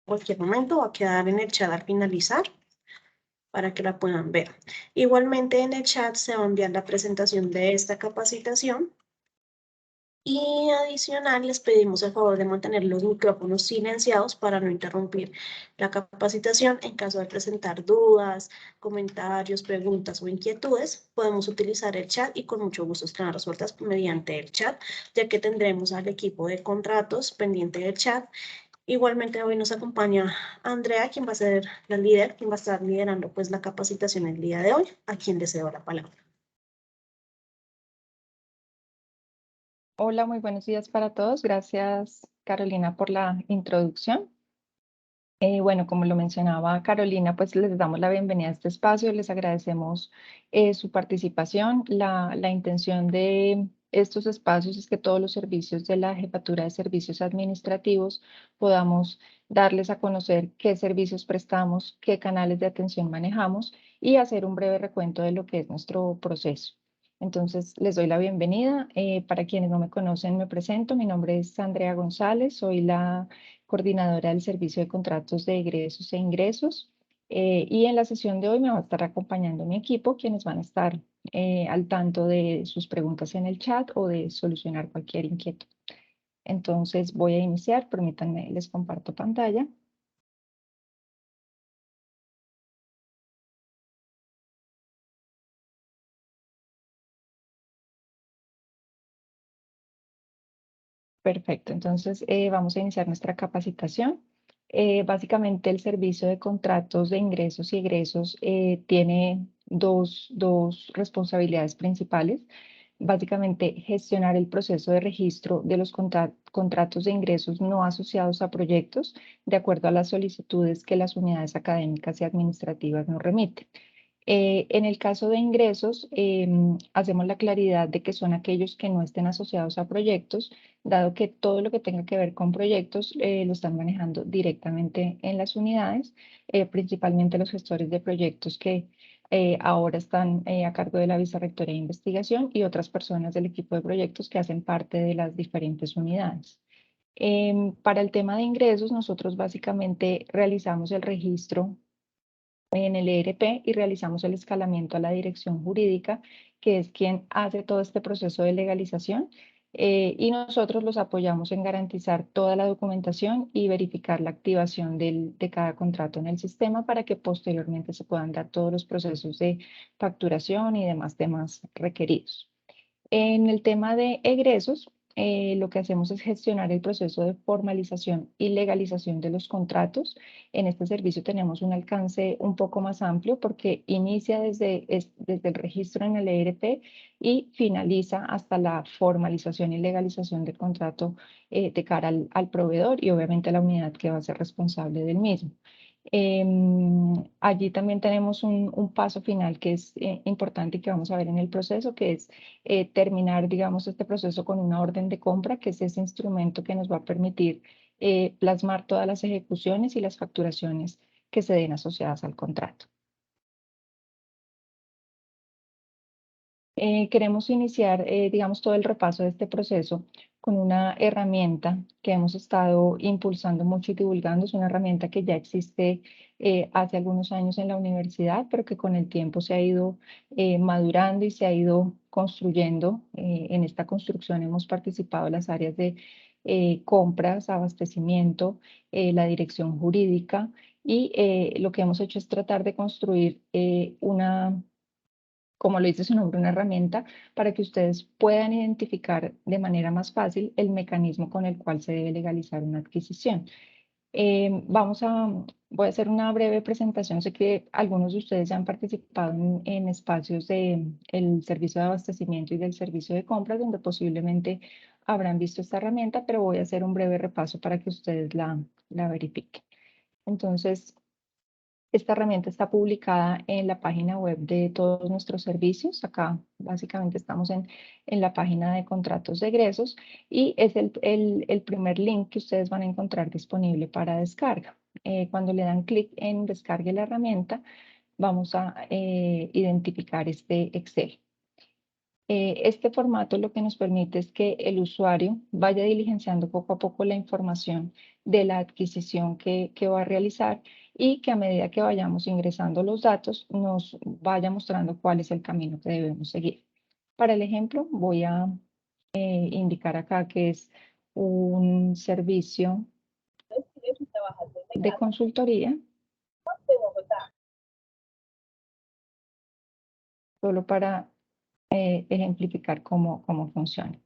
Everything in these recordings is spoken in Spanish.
cualquier momento, va a quedar en el chat al finalizar para que la puedan ver. Igualmente en el chat se va a enviar la presentación de esta capacitación y adicional les pedimos el favor de mantener los micrófonos silenciados para no interrumpir la capacitación. En caso de presentar dudas, comentarios, preguntas o inquietudes, podemos utilizar el chat y con mucho gusto serán resueltas mediante el chat, ya que tendremos al equipo de contratos pendiente del chat. Igualmente hoy nos acompaña Andrea, quien va a ser la líder, quien va a estar liderando pues la capacitación el día de hoy, a quien le cedo la palabra. Hola, muy buenos días para todos. Gracias, Carolina, por la introducción. Bueno, como lo mencionaba Carolina, pues les damos la bienvenida a este espacio, les agradecemos su participación. La intención de estos espacios es que todos los servicios de la Jefatura de Servicios Administrativos podamos darles a conocer qué servicios prestamos, qué canales de atención manejamos y hacer un breve recuento de lo que es nuestro proceso. Entonces, les doy la bienvenida. Para quienes no me conocen, me presento. Mi nombre es Andrea González, soy la coordinadora del Servicio de Contratos de Egresos e Ingresos. Y en la sesión de hoy me va a estar acompañando mi equipo, quienes van a estar al tanto de sus preguntas en el chat o de solucionar cualquier inquietud. Entonces voy a iniciar, permítanme, les comparto pantalla. Perfecto, entonces vamos a iniciar nuestra capacitación. Básicamente el servicio de contratos de ingresos y egresos tiene dos responsabilidades principales. Básicamente gestionar el proceso de registro de los contratos de ingresos no asociados a proyectos de acuerdo a las solicitudes que las unidades académicas y administrativas nos remiten. En el caso de ingresos, hacemos la claridad de que son aquellos que no estén asociados a proyectos, dado que todo lo que tenga que ver con proyectos lo están manejando directamente en las unidades, principalmente los gestores de proyectos que ahora están a cargo de la Vicerrectoría de Investigación y otras personas del equipo de proyectos que hacen parte de las diferentes unidades. Para el tema de ingresos, nosotros básicamente realizamos el registro en el ERP y realizamos el escalamiento a la dirección jurídica, que es quien hace todo este proceso de legalización. Y nosotros los apoyamos en garantizar toda la documentación y verificar la activación de cada contrato en el sistema para que posteriormente se puedan dar todos los procesos de facturación y demás temas requeridos. En el tema de egresos, lo que hacemos es gestionar el proceso de formalización y legalización de los contratos. En este servicio tenemos un alcance un poco más amplio porque inicia desde el registro en el ERP y finaliza hasta la formalización y legalización del contrato de cara al proveedor y obviamente a la unidad que va a ser responsable del mismo. Allí también tenemos un paso final que es importante y que vamos a ver en el proceso, que es terminar, digamos, este proceso con una orden de compra, que es ese instrumento que nos va a permitir plasmar todas las ejecuciones y las facturaciones que se den asociadas al contrato. Queremos iniciar, digamos, todo el repaso de este proceso con una herramienta que hemos estado impulsando mucho y divulgando. Es una herramienta que ya existe hace algunos años en la universidad, pero que con el tiempo se ha ido madurando y se ha ido construyendo. En esta construcción hemos participado en las áreas de compras, abastecimiento, la dirección jurídica y lo que hemos hecho es tratar de construir una, como lo dice su nombre, una herramienta para que ustedes puedan identificar de manera más fácil el mecanismo con el cual se debe legalizar una adquisición. Voy a hacer una breve presentación. Sé que algunos de ustedes ya han participado en espacios del servicio de abastecimiento y del servicio de compras, donde posiblemente habrán visto esta herramienta, pero voy a hacer un breve repaso para que ustedes la verifiquen. Entonces, esta herramienta está publicada en la página web de todos nuestros servicios. Acá básicamente estamos en la página de contratos de egresos y es el primer link que ustedes van a encontrar disponible para descarga. Cuando le dan clic en descargue la herramienta, vamos a identificar este Excel. Este formato lo que nos permite es que el usuario vaya diligenciando poco a poco la información de la adquisición que va a realizar y que a medida que vayamos ingresando los datos nos vaya mostrando cuál es el camino que debemos seguir. Para el ejemplo, voy a indicar acá que es un servicio de consultoría, solo para ejemplificar cómo funciona.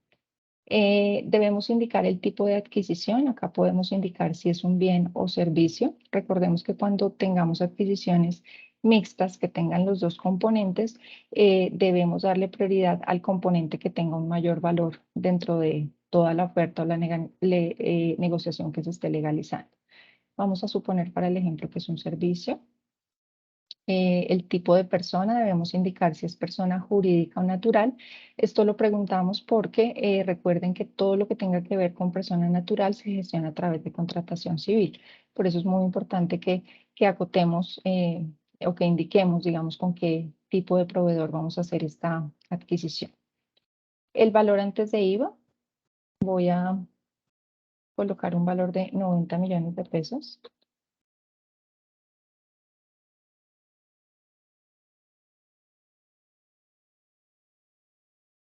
Debemos indicar el tipo de adquisición. Acá podemos indicar si es un bien o servicio. Recordemos que cuando tengamos adquisiciones mixtas que tengan los dos componentes, debemos darle prioridad al componente que tenga un mayor valor dentro de toda la oferta o la negociación que se esté legalizando. Vamos a suponer para el ejemplo que es un servicio. El tipo de persona, debemos indicar si es persona jurídica o natural. Esto lo preguntamos porque recuerden que todo lo que tenga que ver con persona natural se gestiona a través de contratación civil. Por eso es muy importante que acotemos o que indiquemos, digamos, con qué tipo de proveedor vamos a hacer esta adquisición. El valor antes de IVA, voy a colocar un valor de 90 millones de pesos.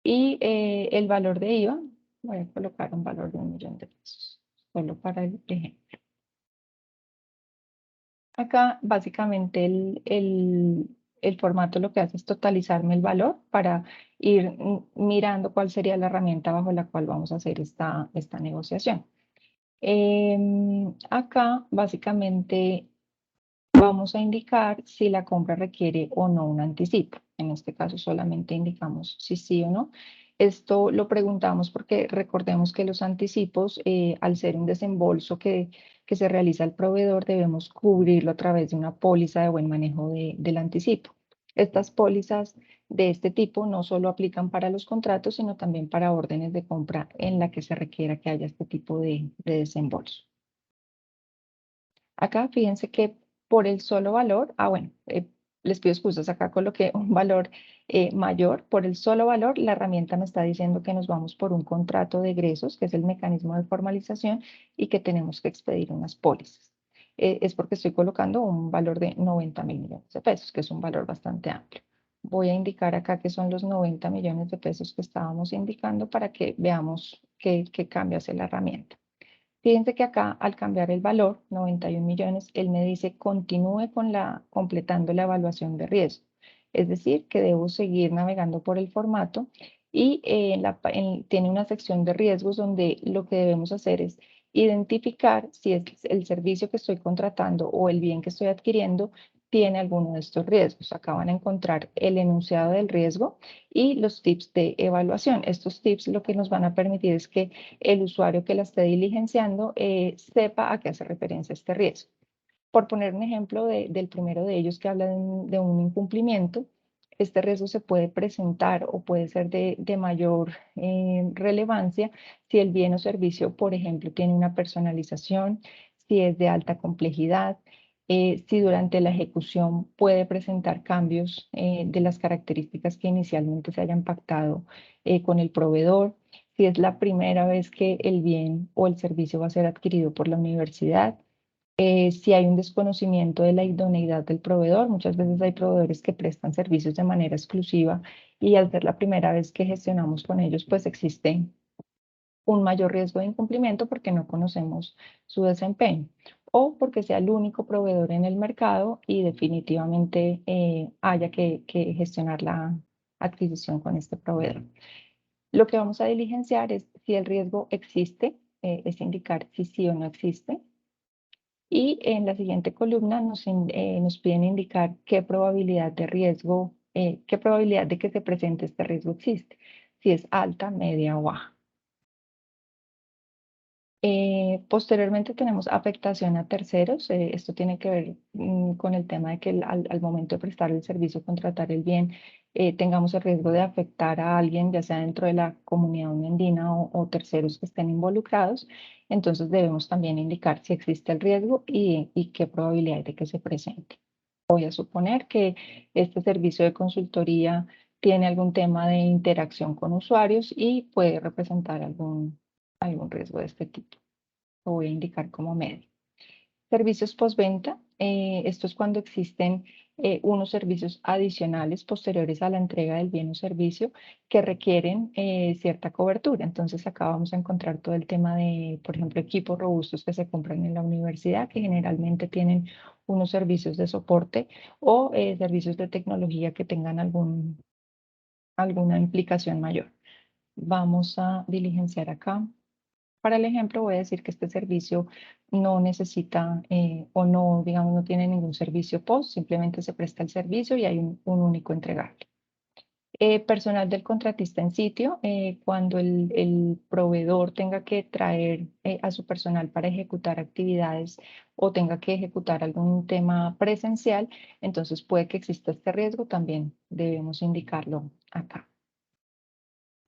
Y el valor de IVA, voy a colocar un valor de 1 millón de pesos, solo para el ejemplo. Acá básicamente el formato lo que hace es totalizarme el valor para ir mirando cuál sería la herramienta bajo la cual vamos a hacer esta negociación. Acá básicamente vamos a indicar si la compra requiere o no un anticipo. En este caso solamente indicamos si sí o no. Esto lo preguntamos porque recordemos que los anticipos, al ser un desembolso que se realiza al proveedor, debemos cubrirlo a través de una póliza de buen manejo del anticipo. Estas pólizas de este tipo no solo aplican para los contratos, sino también para órdenes de compra en la que se requiera que haya este tipo de desembolso. Acá fíjense que por el solo valor, bueno, les pido excusas, acá coloqué un valor mayor. Por el solo valor, la herramienta me está diciendo que nos vamos por un contrato de egresos, que es el mecanismo de formalización, y que tenemos que expedir unas pólizas. Es porque estoy colocando un valor de 90 mil millones de pesos, que es un valor bastante amplio. Voy a indicar acá que son los 90 millones de pesos que estábamos indicando para que veamos qué cambio hace la herramienta. Fíjense que acá al cambiar el valor, 91 millones, él me dice continúe completando la evaluación de riesgo. Es decir, que debo seguir navegando por el formato y tiene una sección de riesgos donde lo que debemos hacer es identificar si es el servicio que estoy contratando o el bien que estoy adquiriendo tiene alguno de estos riesgos. Acá van a encontrar el enunciado del riesgo y los tips de evaluación. Estos tips lo que nos van a permitir es que el usuario que la esté diligenciando sepa a qué hace referencia este riesgo. Por poner un ejemplo del primero de ellos que habla de un incumplimiento, este riesgo se puede presentar o puede ser de mayor relevancia si el bien o servicio, por ejemplo, tiene una personalización, si es de alta complejidad, si durante la ejecución puede presentar cambios de las características que inicialmente se hayan pactado con el proveedor, si es la primera vez que el bien o el servicio va a ser adquirido por la universidad, si hay un desconocimiento de la idoneidad del proveedor. Muchas veces hay proveedores que prestan servicios de manera exclusiva y al ser la primera vez que gestionamos con ellos, pues existe un mayor riesgo de incumplimiento porque no conocemos su desempeño o porque sea el único proveedor en el mercado y definitivamente haya que gestionar la adquisición con este proveedor. Lo que vamos a diligenciar es si el riesgo existe, es indicar si sí o no existe. Y en la siguiente columna nos piden indicar qué probabilidad de riesgo, qué probabilidad de que se presente este riesgo existe, si es alta, media o baja. Posteriormente tenemos afectación a terceros. Esto tiene que ver con el tema de que al momento de prestar el servicio, contratar el bien, tengamos el riesgo de afectar a alguien, ya sea dentro de la comunidad andina o terceros que estén involucrados. Entonces debemos también indicar si existe el riesgo y qué probabilidad hay de que se presente. Voy a suponer que este servicio de consultoría tiene algún tema de interacción con usuarios y puede representar algún riesgo de este tipo. Lo voy a indicar como medio. Servicios postventa, esto es cuando existen unos servicios adicionales posteriores a la entrega del bien o servicio que requieren cierta cobertura. Entonces acá vamos a encontrar todo el tema de, por ejemplo, equipos robustos que se compran en la universidad, que generalmente tienen unos servicios de soporte o servicios de tecnología que tengan alguna implicación mayor. Vamos a diligenciar acá. Para el ejemplo, voy a decir que este servicio no necesita o no, digamos, no tiene ningún servicio post, simplemente se presta el servicio y hay un único entregable. Personal del contratista en sitio, cuando el proveedor tenga que traer a su personal para ejecutar actividades o tenga que ejecutar algún tema presencial, entonces puede que exista este riesgo, también debemos indicarlo acá.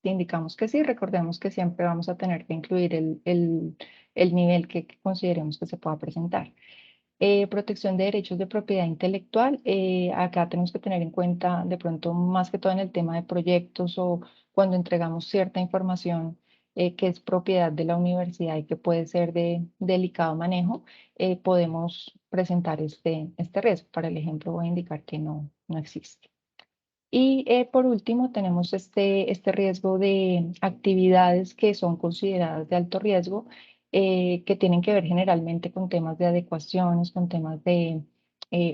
Si indicamos que sí, recordemos que siempre vamos a tener que incluir el nivel que consideremos que se pueda presentar. Protección de derechos de propiedad intelectual. Acá tenemos que tener en cuenta de pronto más que todo en el tema de proyectos o cuando entregamos cierta información que es propiedad de la universidad y que puede ser de delicado manejo, podemos presentar este riesgo. Para el ejemplo voy a indicar que no existe. Y por último, tenemos este riesgo de actividades que son consideradas de alto riesgo, que tienen que ver generalmente con temas de adecuaciones, con temas de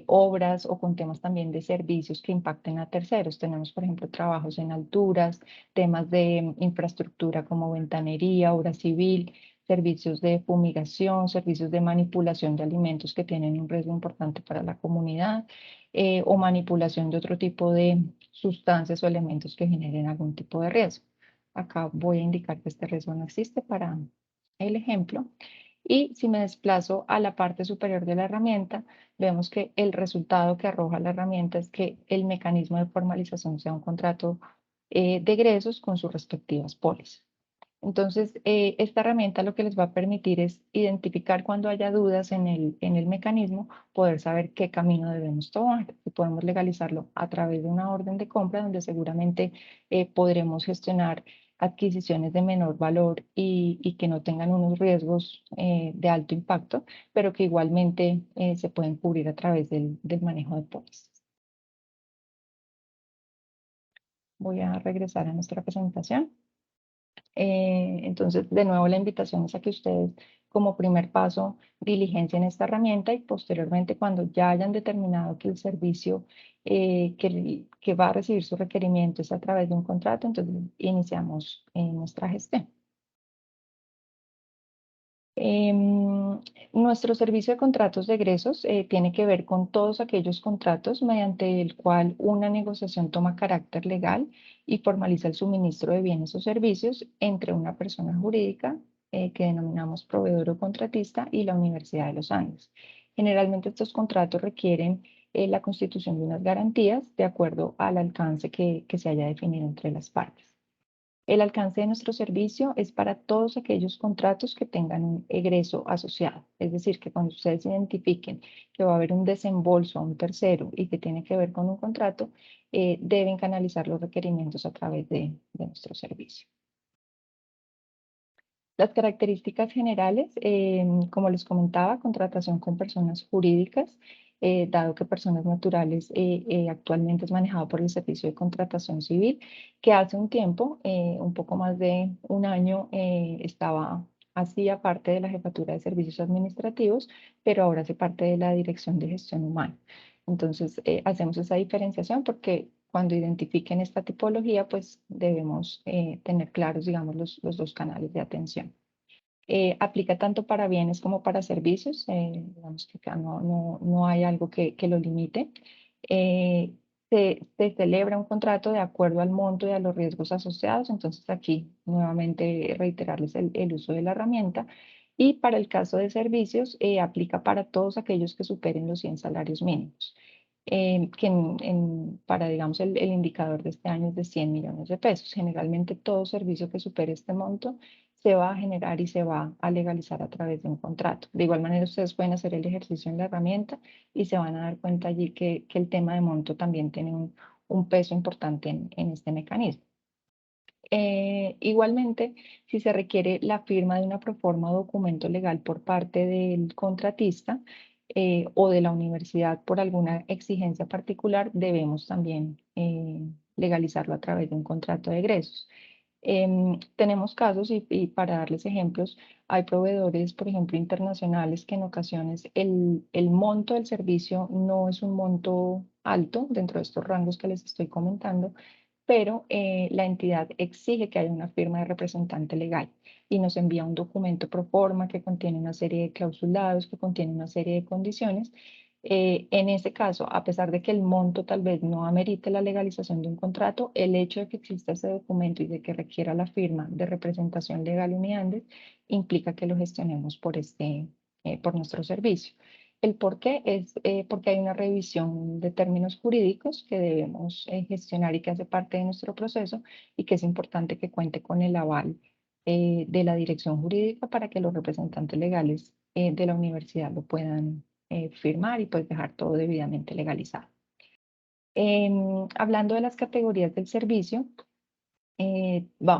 obras o con temas también de servicios que impacten a terceros. Tenemos, por ejemplo, trabajos en alturas, temas de infraestructura como ventanería, obra civil, servicios de fumigación, servicios de manipulación de alimentos que tienen un riesgo importante para la comunidad o manipulación de otro tipo de sustancias o elementos que generen algún tipo de riesgo. Acá voy a indicar que este riesgo no existe para el ejemplo. Y si me desplazo a la parte superior de la herramienta, vemos que el resultado que arroja la herramienta es que el mecanismo de formalización sea un contrato de egresos con sus respectivas pólizas. Entonces, esta herramienta lo que les va a permitir es identificar cuando haya dudas en el mecanismo, poder saber qué camino debemos tomar. Y podemos legalizarlo a través de una orden de compra, donde seguramente podremos gestionar adquisiciones de menor valor y que no tengan unos riesgos de alto impacto, pero que igualmente se pueden cubrir a través del manejo de pólizas. Voy a regresar a nuestra presentación. Entonces, de nuevo, la invitación es a que ustedes, como primer paso, diligencien esta herramienta y posteriormente, cuando ya hayan determinado que el servicio que va a recibir su requerimiento es a través de un contrato, entonces iniciamos nuestra gestión. Nuestro servicio de contratos de egresos tiene que ver con todos aquellos contratos mediante el cual una negociación toma carácter legal y formaliza el suministro de bienes o servicios entre una persona jurídica que denominamos proveedor o contratista y la Universidad de los Andes. Generalmente estos contratos requieren la constitución de unas garantías de acuerdo al alcance que se haya definido entre las partes. El alcance de nuestro servicio es para todos aquellos contratos que tengan un egreso asociado. Es decir, que cuando ustedes identifiquen que va a haber un desembolso a un tercero y que tiene que ver con un contrato, deben canalizar los requerimientos a través de nuestro servicio. Las características generales, como les comentaba, contratación con personas jurídicas, dado que personas naturales actualmente es manejado por el Servicio de Contratación Civil, que hace un tiempo, un poco más de un año, hacía parte de la Jefatura de Servicios Administrativos, pero ahora hace parte de la Dirección de Gestión Humana. Entonces, hacemos esa diferenciación porque cuando identifiquen esta tipología, pues debemos tener claros, digamos, los dos canales de atención. Aplica tanto para bienes como para servicios, digamos que acá no hay algo que lo limite. Eh, se celebra un contrato de acuerdo al monto y a los riesgos asociados, entonces aquí nuevamente reiterarles el uso de la herramienta. Y para el caso de servicios, aplica para todos aquellos que superen los 100 salarios mínimos que para, digamos, el indicador de este año es de 100 millones de pesos. Generalmente todo servicio que supere este monto se va a generar y se va a legalizar a través de un contrato. De igual manera, ustedes pueden hacer el ejercicio en la herramienta y se van a dar cuenta allí que el tema de monto también tiene un peso importante en este mecanismo. Igualmente, si se requiere la firma de una proforma o documento legal por parte del contratista o de la universidad por alguna exigencia particular, debemos también legalizarlo a través de un contrato de egresos. Tenemos casos y para darles ejemplos, hay proveedores, por ejemplo, internacionales que en ocasiones el monto del servicio no es un monto alto dentro de estos rangos que les estoy comentando, pero la entidad exige que haya una firma de representante legal y nos envía un documento pro forma que contiene una serie de clausulados, que contiene una serie de condiciones. En ese caso, a pesar de que el monto tal vez no amerite la legalización de un contrato, el hecho de que exista ese documento y de que requiera la firma de representación legal Uniandes implica que lo gestionemos por nuestro servicio. El por qué es porque hay una revisión de términos jurídicos que debemos gestionar y que hace parte de nuestro proceso y que es importante que cuente con el aval de la dirección jurídica para que los representantes legales de la universidad lo puedan firmar y pues dejar todo debidamente legalizado. Hablando de las categorías del servicio,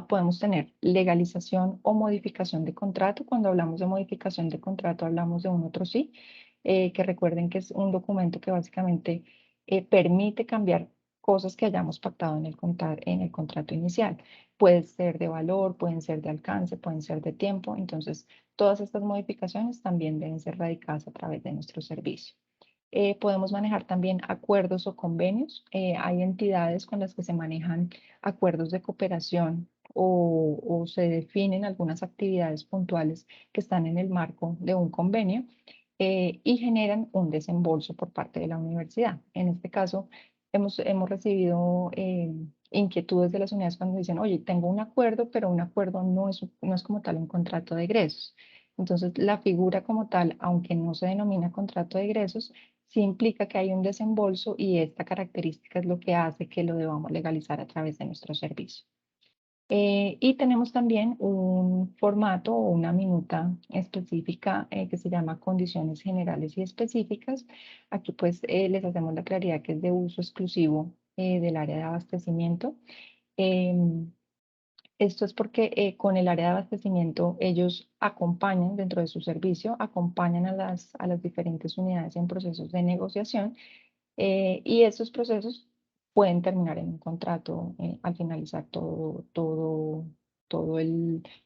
podemos tener legalización o modificación de contrato. Cuando hablamos de modificación de contrato, hablamos de un otro sí, que recuerden que es un documento que básicamente permite cambiar cosas que hayamos pactado en el contrato inicial. Puede ser de valor, pueden ser de alcance, pueden ser de tiempo. Entonces, todas estas modificaciones también deben ser radicadas a través de nuestro servicio. Podemos manejar también acuerdos o convenios. Hay entidades con las que se manejan acuerdos de cooperación o se definen algunas actividades puntuales que están en el marco de un convenio y generan un desembolso por parte de la universidad. En este caso, hemos recibido inquietudes de las unidades cuando dicen, oye, tengo un acuerdo, pero un acuerdo no es como tal un contrato de egresos. Entonces, la figura como tal, aunque no se denomina contrato de egresos, sí implica que hay un desembolso y esta característica es lo que hace que lo debamos legalizar a través de nuestro servicio. Y tenemos también un formato o una minuta específica que se llama condiciones generales y específicas. Aquí pues les hacemos la claridad que es de uso exclusivo del área de abastecimiento. Em, Esto es porque con el área de abastecimiento ellos acompañan dentro de su servicio, acompañan a las diferentes unidades en procesos de negociación y esos procesos pueden terminar en un contrato al finalizar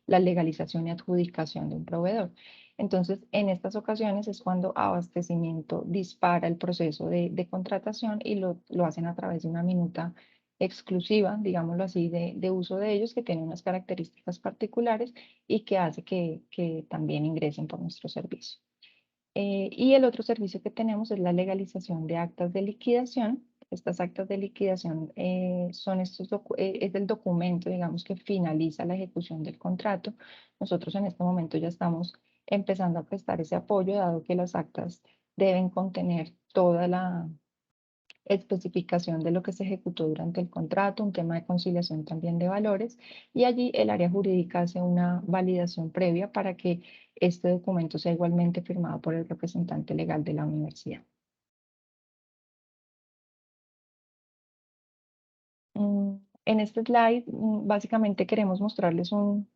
la legalización y adjudicación de un proveedor. Entonces, en estas ocasiones es cuando abastecimiento dispara el proceso de contratación y lo hacen a través de una minuta exclusiva, digámoslo así, de uso de ellos, que tiene unas características particulares y que hace que también ingresen por nuestro servicio. Y el otro servicio que tenemos es la legalización de actas de liquidación. Estas actas de liquidación es el documento, digamos, que finaliza la ejecución del contrato. Nosotros en este momento ya estamos empezando a prestar ese apoyo, dado que las actas deben contener toda la especificación de lo que se ejecutó durante el contrato, un tema de conciliación también de valores, y allí el área jurídica hace una validación previa para que este documento sea igualmente firmado por el representante legal de la universidad. En este slide, básicamente queremos mostrarles un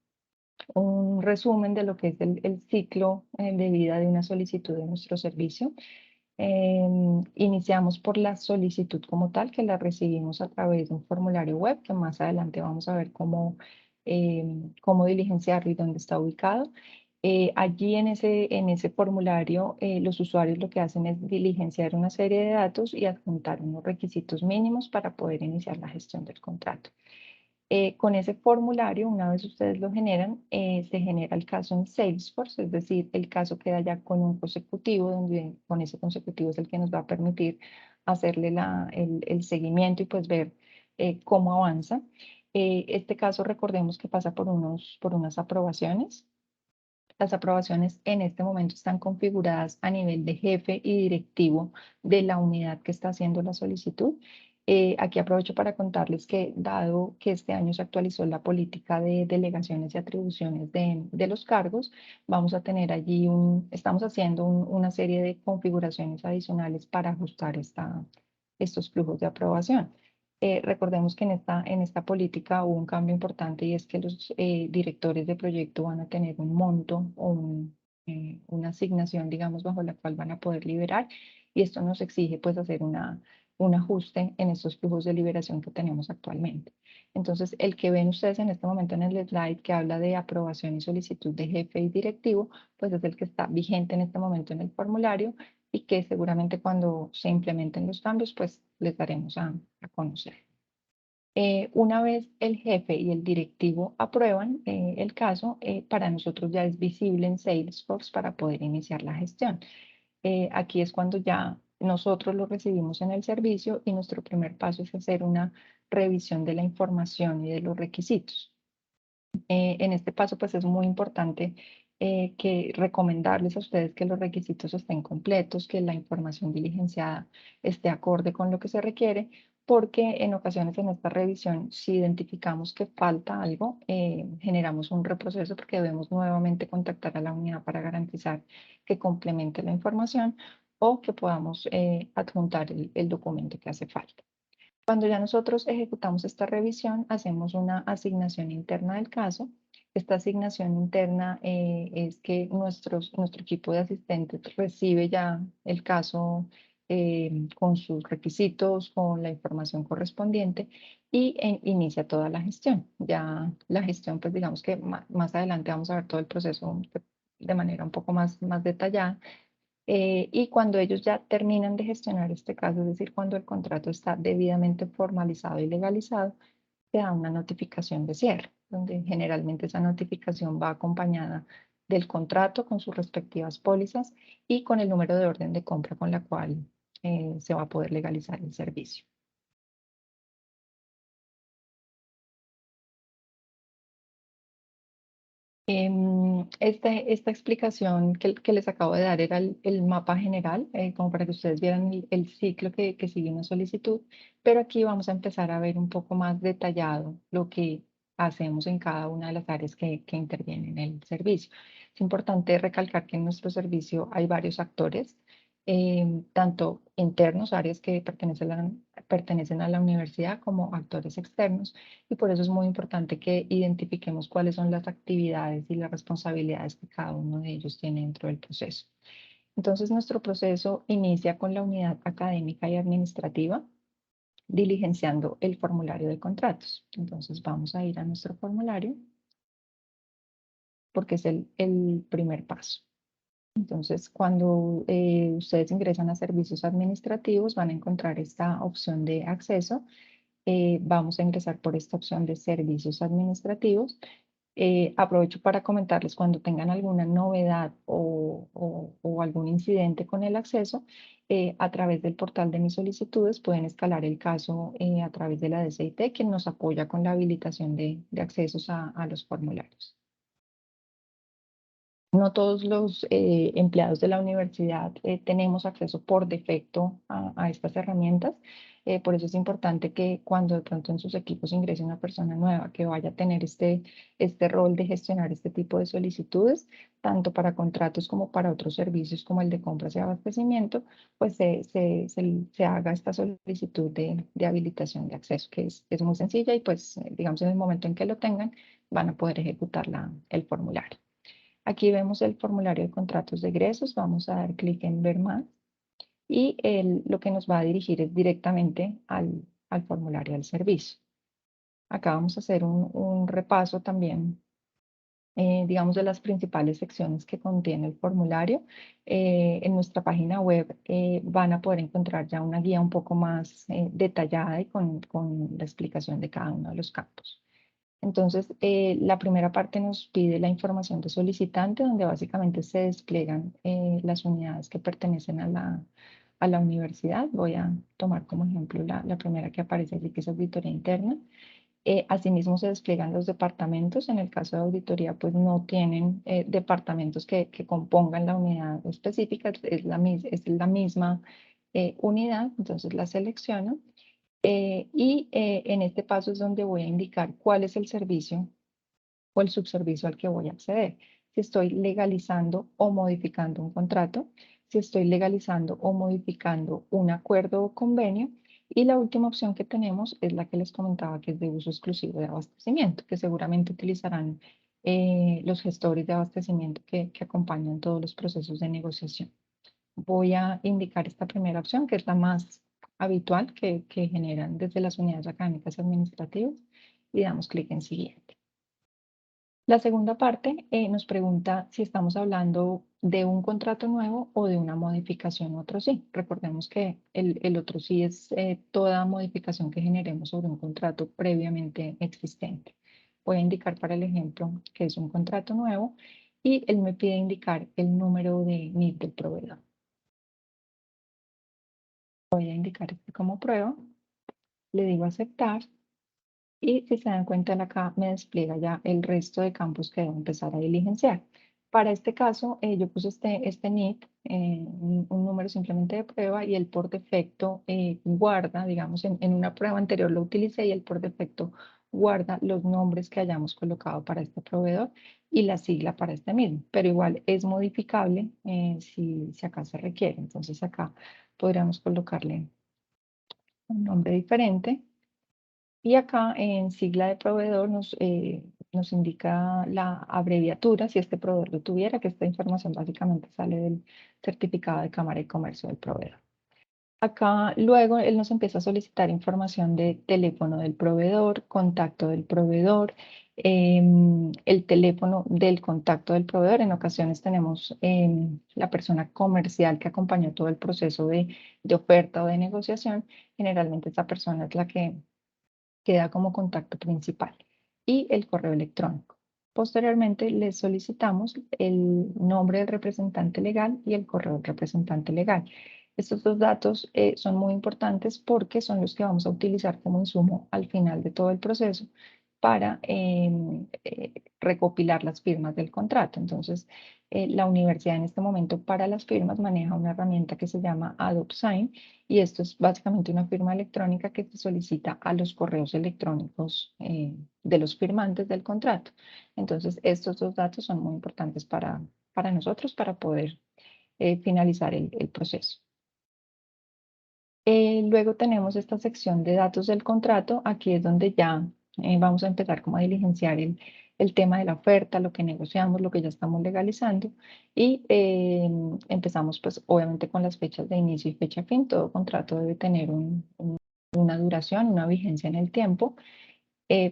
resumen de lo que es el ciclo de vida de una solicitud de nuestro servicio. Iniciamos por la solicitud como tal, que la recibimos a través de un formulario web, que más adelante vamos a ver cómo diligenciarlo y dónde está ubicado. Allí en ese formulario, los usuarios lo que hacen es diligenciar una serie de datos y adjuntar unos requisitos mínimos para poder iniciar la gestión del contrato. Con ese formulario, una vez ustedes lo generan, se genera el caso en Salesforce, es decir, el caso queda ya con un consecutivo, donde con ese consecutivo es el que nos va a permitir hacerle el seguimiento y pues ver cómo avanza. Este caso, recordemos que pasa por unas aprobaciones. Las aprobaciones en este momento están configuradas a nivel de jefe y directivo de la unidad que está haciendo la solicitud. Aquí aprovecho para contarles que dado que este año se actualizó la política de delegaciones y atribuciones de los cargos, vamos a tener allí estamos haciendo una serie de configuraciones adicionales para ajustar estos flujos de aprobación. Recordemos que en esta política hubo un cambio importante y es que los directores de proyecto van a tener un monto o una asignación, digamos, bajo la cual van a poder liberar, y esto nos exige pues hacer un ajuste en estos flujos de liberación que tenemos actualmente. Entonces, el que ven ustedes en este momento en el slide que habla de aprobación y solicitud de jefe y directivo, pues es el que está vigente en este momento en el formulario y que seguramente cuando se implementen los cambios, pues les daremos a conocer. Una vez el jefe y el directivo aprueban el caso, para nosotros ya es visible en Salesforce para poder iniciar la gestión. Aquí es cuando ya nosotros lo recibimos en el servicio y nuestro primer paso es hacer una revisión de la información y de los requisitos. En este paso, pues es muy importante que recomendarles a ustedes que los requisitos estén completos, que la información diligenciada esté acorde con lo que se requiere, porque en ocasiones en esta revisión, si identificamos que falta algo, generamos un reproceso porque debemos nuevamente contactar a la unidad para garantizar que complemente la información o que podamos adjuntar el documento que hace falta. Cuando ya nosotros ejecutamos esta revisión, hacemos una asignación interna del caso. Esta asignación interna es que nuestro equipo de asistentes recibe ya el caso con sus requisitos, con la información correspondiente y inicia toda la gestión. Ya la gestión, pues digamos que más adelante vamos a ver todo el proceso de manera un poco más detallada. Y cuando ellos ya terminan de gestionar este caso, es decir, cuando el contrato está debidamente formalizado y legalizado, se da una notificación de cierre, donde generalmente esa notificación va acompañada del contrato con sus respectivas pólizas y con el número de orden de compra con la cual se va a poder legalizar el servicio. Esta explicación que les acabo de dar era el mapa general, como para que ustedes vieran el ciclo que sigue una solicitud, pero aquí vamos a empezar a ver un poco más detallado lo que hacemos en cada una de las áreas que intervienen en el servicio. Es importante recalcar que en nuestro servicio hay varios actores, tanto internos, áreas que pertenecen a la universidad, como actores externos, y por eso es muy importante que identifiquemos cuáles son las actividades y las responsabilidades que cada uno de ellos tiene dentro del proceso. Entonces, nuestro proceso inicia con la unidad académica y administrativa, diligenciando el formulario de contratos. Entonces, vamos a ir a nuestro formulario porque es el primer paso. Entonces, cuando ustedes ingresan a servicios administrativos, van a encontrar esta opción de acceso. Vamos a ingresar por esta opción de servicios administrativos. Aprovecho para comentarles cuando tengan alguna novedad o algún incidente con el acceso, a través del portal de mis solicitudes pueden escalar el caso a través de la DCIT, que nos apoya con la habilitación de accesos a los formularios. No todos los empleados de la universidad tenemos acceso por defecto a estas herramientas. Por eso es importante que cuando de pronto en sus equipos ingrese una persona nueva que vaya a tener este rol de gestionar este tipo de solicitudes, tanto para contratos como para otros servicios como el de compras y abastecimiento, pues se haga esta solicitud de habilitación de acceso, que es muy sencilla y pues digamos en el momento en que lo tengan van a poder ejecutar el formulario. Aquí vemos el formulario de contratos de egresos. Vamos a dar clic en ver más y lo que nos va a dirigir es directamente al formulario del servicio. Acá vamos a hacer un repaso también, digamos, de las principales secciones que contiene el formulario. En nuestra página web van a poder encontrar ya una guía un poco más detallada y con la explicación de cada uno de los campos. Entonces, la primera parte nos pide la información de solicitante, donde básicamente se despliegan las unidades que pertenecen a la universidad. Voy a tomar como ejemplo la primera que aparece allí, que es auditoría interna. Asimismo, se despliegan los departamentos. En el caso de auditoría, pues no tienen departamentos que compongan la unidad específica, es la misma unidad, entonces la selecciono. En este paso es donde voy a indicar cuál es el servicio o el subservicio al que voy a acceder. Si estoy legalizando o modificando un contrato, si estoy legalizando o modificando un acuerdo o convenio, Y la última opción que tenemos es la que les comentaba, que es de uso exclusivo de abastecimiento, que seguramente utilizarán los gestores de abastecimiento que acompañan todos los procesos de negociación. Voy a indicar esta primera opción, que es la más habitual que generan desde las unidades académicas y administrativas, y damos clic en siguiente. La segunda parte nos pregunta si estamos hablando de un contrato nuevo o de una modificación otro sí. Recordemos que el otro sí es toda modificación que generemos sobre un contrato previamente existente. Voy a indicar para el ejemplo que es un contrato nuevo y él me pide indicar el número de NIT del proveedor. Voy a indicar este como prueba, le digo aceptar y si se dan cuenta acá me despliega ya el resto de campos que debo empezar a diligenciar. Para este caso yo puse este NIT, un número simplemente de prueba y él por defecto guarda, digamos en una prueba anterior lo utilicé y él por defecto guarda los nombres que hayamos colocado para este proveedor y la sigla para este mismo, pero igual es modificable si acá se requiere. Entonces acá podríamos colocarle un nombre diferente. Y acá en sigla de proveedor nos indica la abreviatura, si este proveedor lo tuviera, que esta información básicamente sale del certificado de Cámara de Comercio del proveedor. Acá luego él nos empieza a solicitar información de teléfono del proveedor, contacto del proveedor, el teléfono del contacto del proveedor. En ocasiones tenemos la persona comercial que acompañó todo el proceso de oferta o de negociación. Generalmente esta persona es la que queda como contacto principal y el correo electrónico. Posteriormente le solicitamos el nombre del representante legal y el correo del representante legal. Estos dos datos son muy importantes porque son los que vamos a utilizar como insumo al final de todo el proceso para recopilar las firmas del contrato. Entonces, la universidad en este momento para las firmas maneja una herramienta que se llama AdopSign y esto es básicamente una firma electrónica que se solicita a los correos electrónicos de los firmantes del contrato. Entonces, estos dos datos son muy importantes para nosotros para poder finalizar el proceso. Luego tenemos esta sección de datos del contrato. Aquí es donde ya vamos a empezar como a diligenciar el tema de la oferta, lo que negociamos, lo que ya estamos legalizando. Y empezamos pues obviamente con las fechas de inicio y fecha fin. Todo contrato debe tener una duración, una vigencia en el tiempo.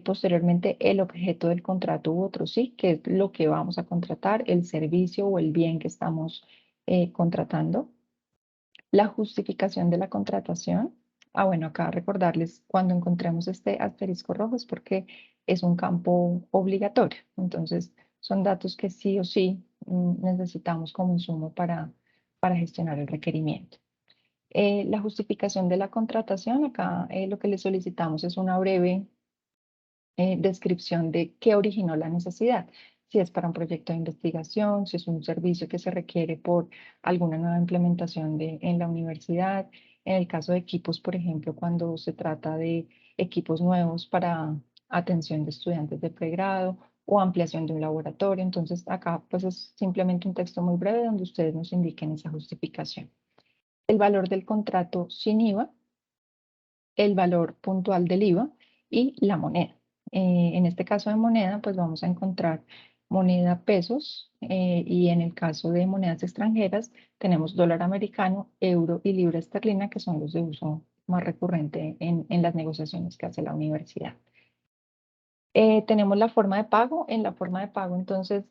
Posteriormente el objeto del contrato u otro sí, que es lo que vamos a contratar, el servicio o el bien que estamos contratando. La justificación de la contratación. Bueno, acá recordarles cuando encontremos este asterisco rojo es porque es un campo obligatorio. Entonces, son datos que sí o sí necesitamos como insumo para gestionar el requerimiento. La justificación de la contratación, acá lo que le solicitamos es una breve descripción de qué originó la necesidad. Si es para un proyecto de investigación, si es un servicio que se requiere por alguna nueva implementación en la universidad. En el caso de equipos, por ejemplo, cuando se trata de equipos nuevos para atención de estudiantes de pregrado o ampliación de un laboratorio. Entonces, acá pues es simplemente un texto muy breve donde ustedes nos indiquen esa justificación. El valor del contrato sin IVA, el valor puntual del IVA y la moneda. En este caso de moneda, pues vamos a encontrar moneda pesos y en el caso de monedas extranjeras tenemos dólar americano, euro y libra esterlina, que son los de uso más recurrente en las negociaciones que hace la universidad. Tenemos la forma de pago. En la forma de pago, entonces,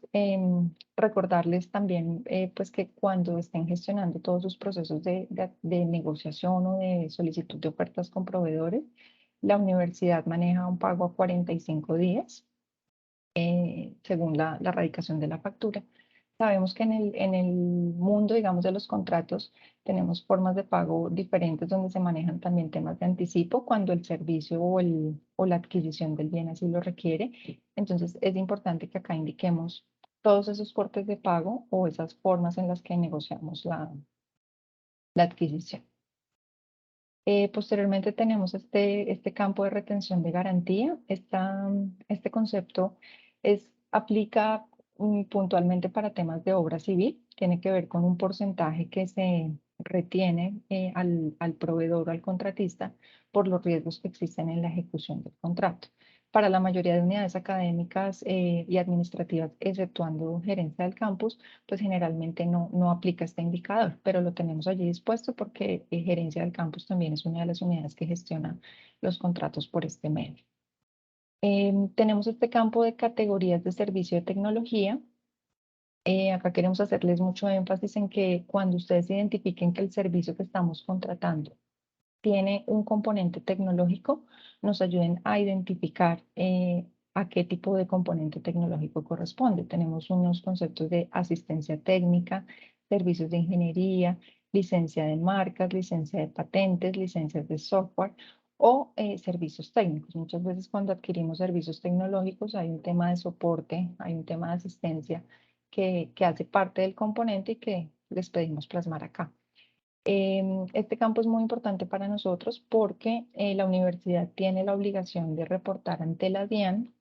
recordarles también pues que cuando estén gestionando todos sus procesos de negociación o de solicitud de ofertas con proveedores, la universidad maneja un pago a 45 días según la radicación de la factura. Sabemos que en el mundo, digamos, de los contratos, tenemos formas de pago diferentes donde se manejan también temas de anticipo cuando el servicio o la adquisición del bien así lo requiere. Entonces, es importante que acá indiquemos todos esos cortes de pago o esas formas en las que negociamos la adquisición. Posteriormente tenemos este campo de retención de garantía. Este concepto aplica puntualmente para temas de obra civil. Tiene que ver con un porcentaje que se retiene al proveedor o al contratista por los riesgos que existen en la ejecución del contrato. Para la mayoría de unidades académicas y administrativas, exceptuando gerencia del campus, pues generalmente no aplica este indicador, pero lo tenemos allí dispuesto porque gerencia del campus también es una de las unidades que gestiona los contratos por este medio. Tenemos este campo de categorías de servicio de tecnología. Acá queremos hacerles mucho énfasis en que cuando ustedes identifiquen que el servicio que estamos contratando tiene un componente tecnológico, nos ayuden a identificar a qué tipo de componente tecnológico corresponde. Tenemos unos conceptos de asistencia técnica, servicios de ingeniería, licencia de marcas, licencia de patentes, licencias de software o servicios técnicos. Muchas veces cuando adquirimos servicios tecnológicos hay un tema de soporte, hay un tema de asistencia que hace parte del componente y que les pedimos plasmar acá. Este campo es muy importante para nosotros porque la universidad tiene la obligación de reportar ante la DIAN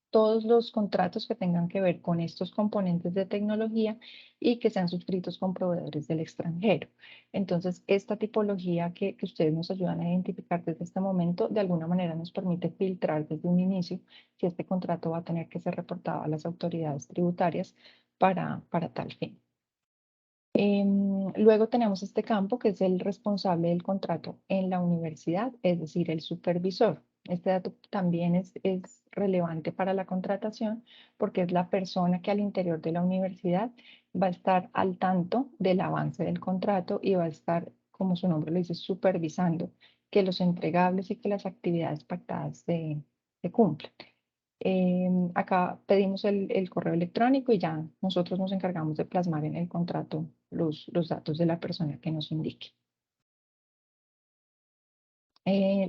todos los contratos que tengan que ver con estos componentes de tecnología y que sean suscritos con proveedores del extranjero. Entonces, esta tipología que ustedes nos ayudan a identificar desde este momento, de alguna manera nos permite filtrar desde un inicio si este contrato va a tener que ser reportado a las autoridades tributarias para tal fin. Luego tenemos este campo que es el responsable del contrato en la universidad, es decir, el supervisor. Este dato también es relevante para la contratación porque es la persona que al interior de la universidad va a estar al tanto del avance del contrato y va a estar, como su nombre lo dice, supervisando que los entregables y que las actividades pactadas se cumplan. Acá pedimos el correo electrónico y ya nosotros nos encargamos de plasmar en el contrato los datos de la persona que nos indique.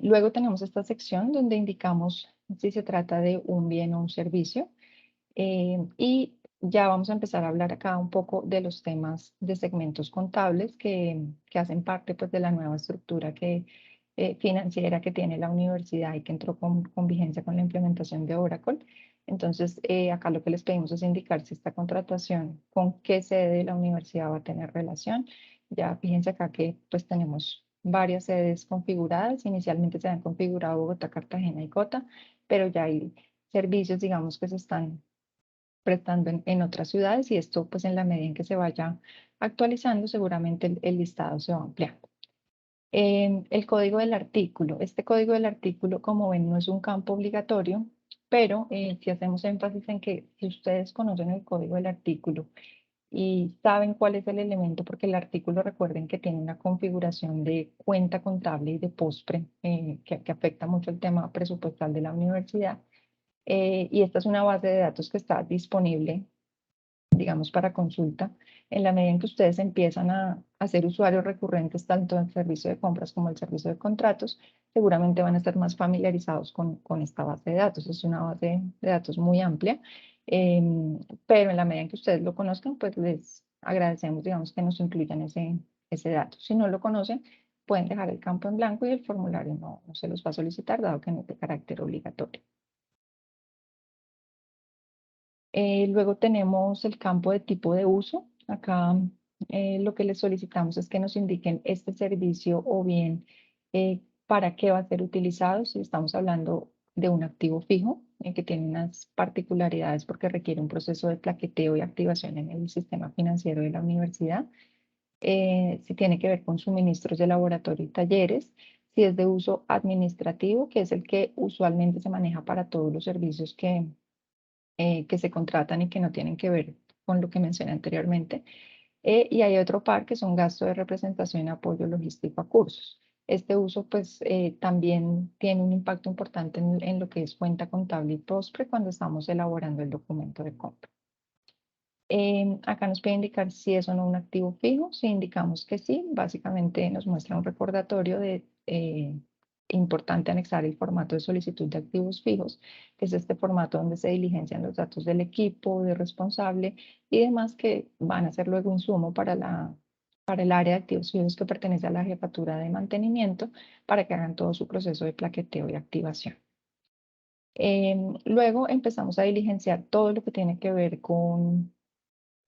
Luego tenemos esta sección donde indicamos si se trata de un bien o un servicio. Y ya vamos a empezar a hablar acá un poco de los temas de segmentos contables que hacen parte pues, de la nueva estructura financiera que tiene la universidad y que entró con vigencia con la implementación de Oracle. Entonces, acá lo que les pedimos es indicar si esta contratación con qué sede de la universidad va a tener relación. Ya fíjense acá que pues tenemos varias sedes configuradas. Inicialmente se han configurado Bogotá, Cartagena y Cota, pero ya hay servicios, digamos, que se están prestando en otras ciudades y esto pues en la medida en que se vaya actualizando seguramente el listado se va ampliando. El código del artículo. Este código del artículo, como ven, no es un campo obligatorio, pero si hacemos énfasis en que si ustedes conocen el código del artículo y saben cuál es el elemento, porque el artículo recuerden que tiene una configuración de cuenta contable y de POSPRE que afecta mucho el tema presupuestal de la universidad. Y esta es una base de datos que está disponible, digamos, para consulta. En la medida en que ustedes empiezan a ser usuarios recurrentes tanto en el servicio de compras como el servicio de contratos, seguramente van a estar más familiarizados con esta base de datos. Es una base de datos muy amplia, pero en la medida en que ustedes lo conozcan, pues les agradecemos, digamos, que nos incluyan ese dato. Si no lo conocen, pueden dejar el campo en blanco y el formulario no se los va a solicitar, dado que no es de carácter obligatorio. Luego tenemos el campo de tipo de uso. Acá lo que les solicitamos es que nos indiquen este servicio o bien para qué va a ser utilizado. Si estamos hablando de un activo fijo que tiene unas particularidades porque requiere un proceso de plaqueteo y activación en el sistema financiero de la universidad. Si tiene que ver con suministros de laboratorio y talleres. Si es de uso administrativo, que es el que usualmente se maneja para todos los servicios que se contratan y que no tienen que ver con lo que mencioné anteriormente. Y hay otro par que son gastos de representación y apoyo logístico a cursos. Este uso pues también tiene un impacto importante en lo que es cuenta contable y POSPRE cuando estamos elaborando el documento de compra. Acá nos puede indicar si es o no un activo fijo. Si indicamos que sí, básicamente nos muestra un recordatorio de importante anexar el formato de solicitud de activos fijos, que es este formato donde se diligencian los datos del equipo, de responsable y demás que van a ser luego insumo para el área de activos fijos que pertenece a la jefatura de mantenimiento para que hagan todo su proceso de plaqueteo y activación. Luego empezamos a diligenciar todo lo que tiene que ver con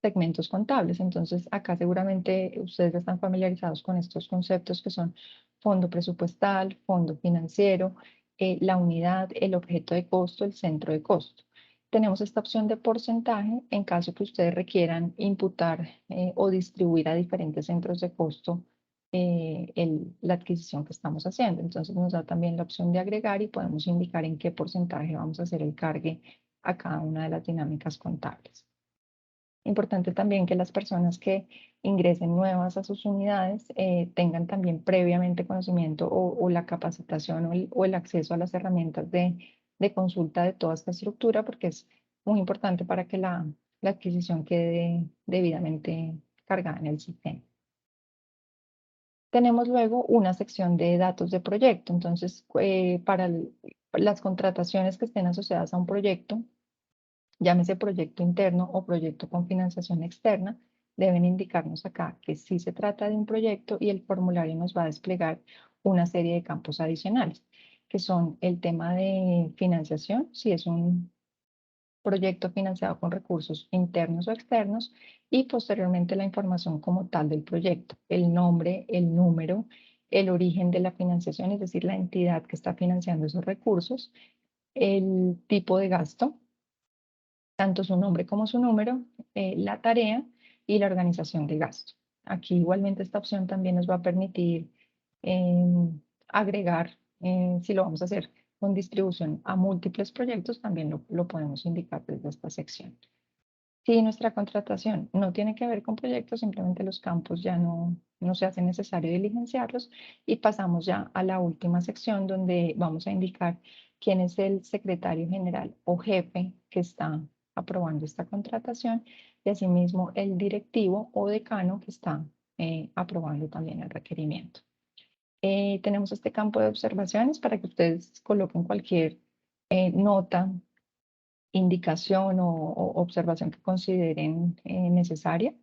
segmentos contables. Entonces, acá seguramente ustedes ya están familiarizados con estos conceptos que son fondo presupuestal, fondo financiero, la unidad, el objeto de costo, el centro de costo. Tenemos esta opción de porcentaje en caso que ustedes requieran imputar o distribuir a diferentes centros de costo la adquisición que estamos haciendo. Entonces nos da también la opción de agregar y podemos indicar en qué porcentaje vamos a hacer el cargue a cada una de las dinámicas contables. Importante también que las personas que ingresen nuevas a sus unidades tengan también previamente conocimiento o la capacitación o el acceso a las herramientas de consulta de toda esta estructura, porque es muy importante para que la adquisición quede debidamente cargada en el sistema. Tenemos luego una sección de datos de proyecto. Entonces, para las contrataciones que estén asociadas a un proyecto, llámese proyecto interno o proyecto con financiación externa, deben indicarnos acá que sí se trata de un proyecto y el formulario nos va a desplegar una serie de campos adicionales, que son el tema de financiación, si es un proyecto financiado con recursos internos o externos, y posteriormente la información como tal del proyecto, el nombre, el número, el origen de la financiación, es decir, la entidad que está financiando esos recursos, el tipo de gasto, tanto su nombre como su número, la tarea y la organización de gasto. Aquí igualmente esta opción también nos va a permitir agregar, si lo vamos a hacer con distribución a múltiples proyectos, también lo podemos indicar desde esta sección. Si nuestra contratación no tiene que ver con proyectos, simplemente los campos ya no se hace necesario diligenciarlos y pasamos ya a la última sección donde vamos a indicar quién es el secretario general o jefe que está aprobando esta contratación y asimismo el directivo o decano que está aprobando también el requerimiento. Tenemos este campo de observaciones para que ustedes coloquen cualquier nota, indicación o observación que consideren necesaria.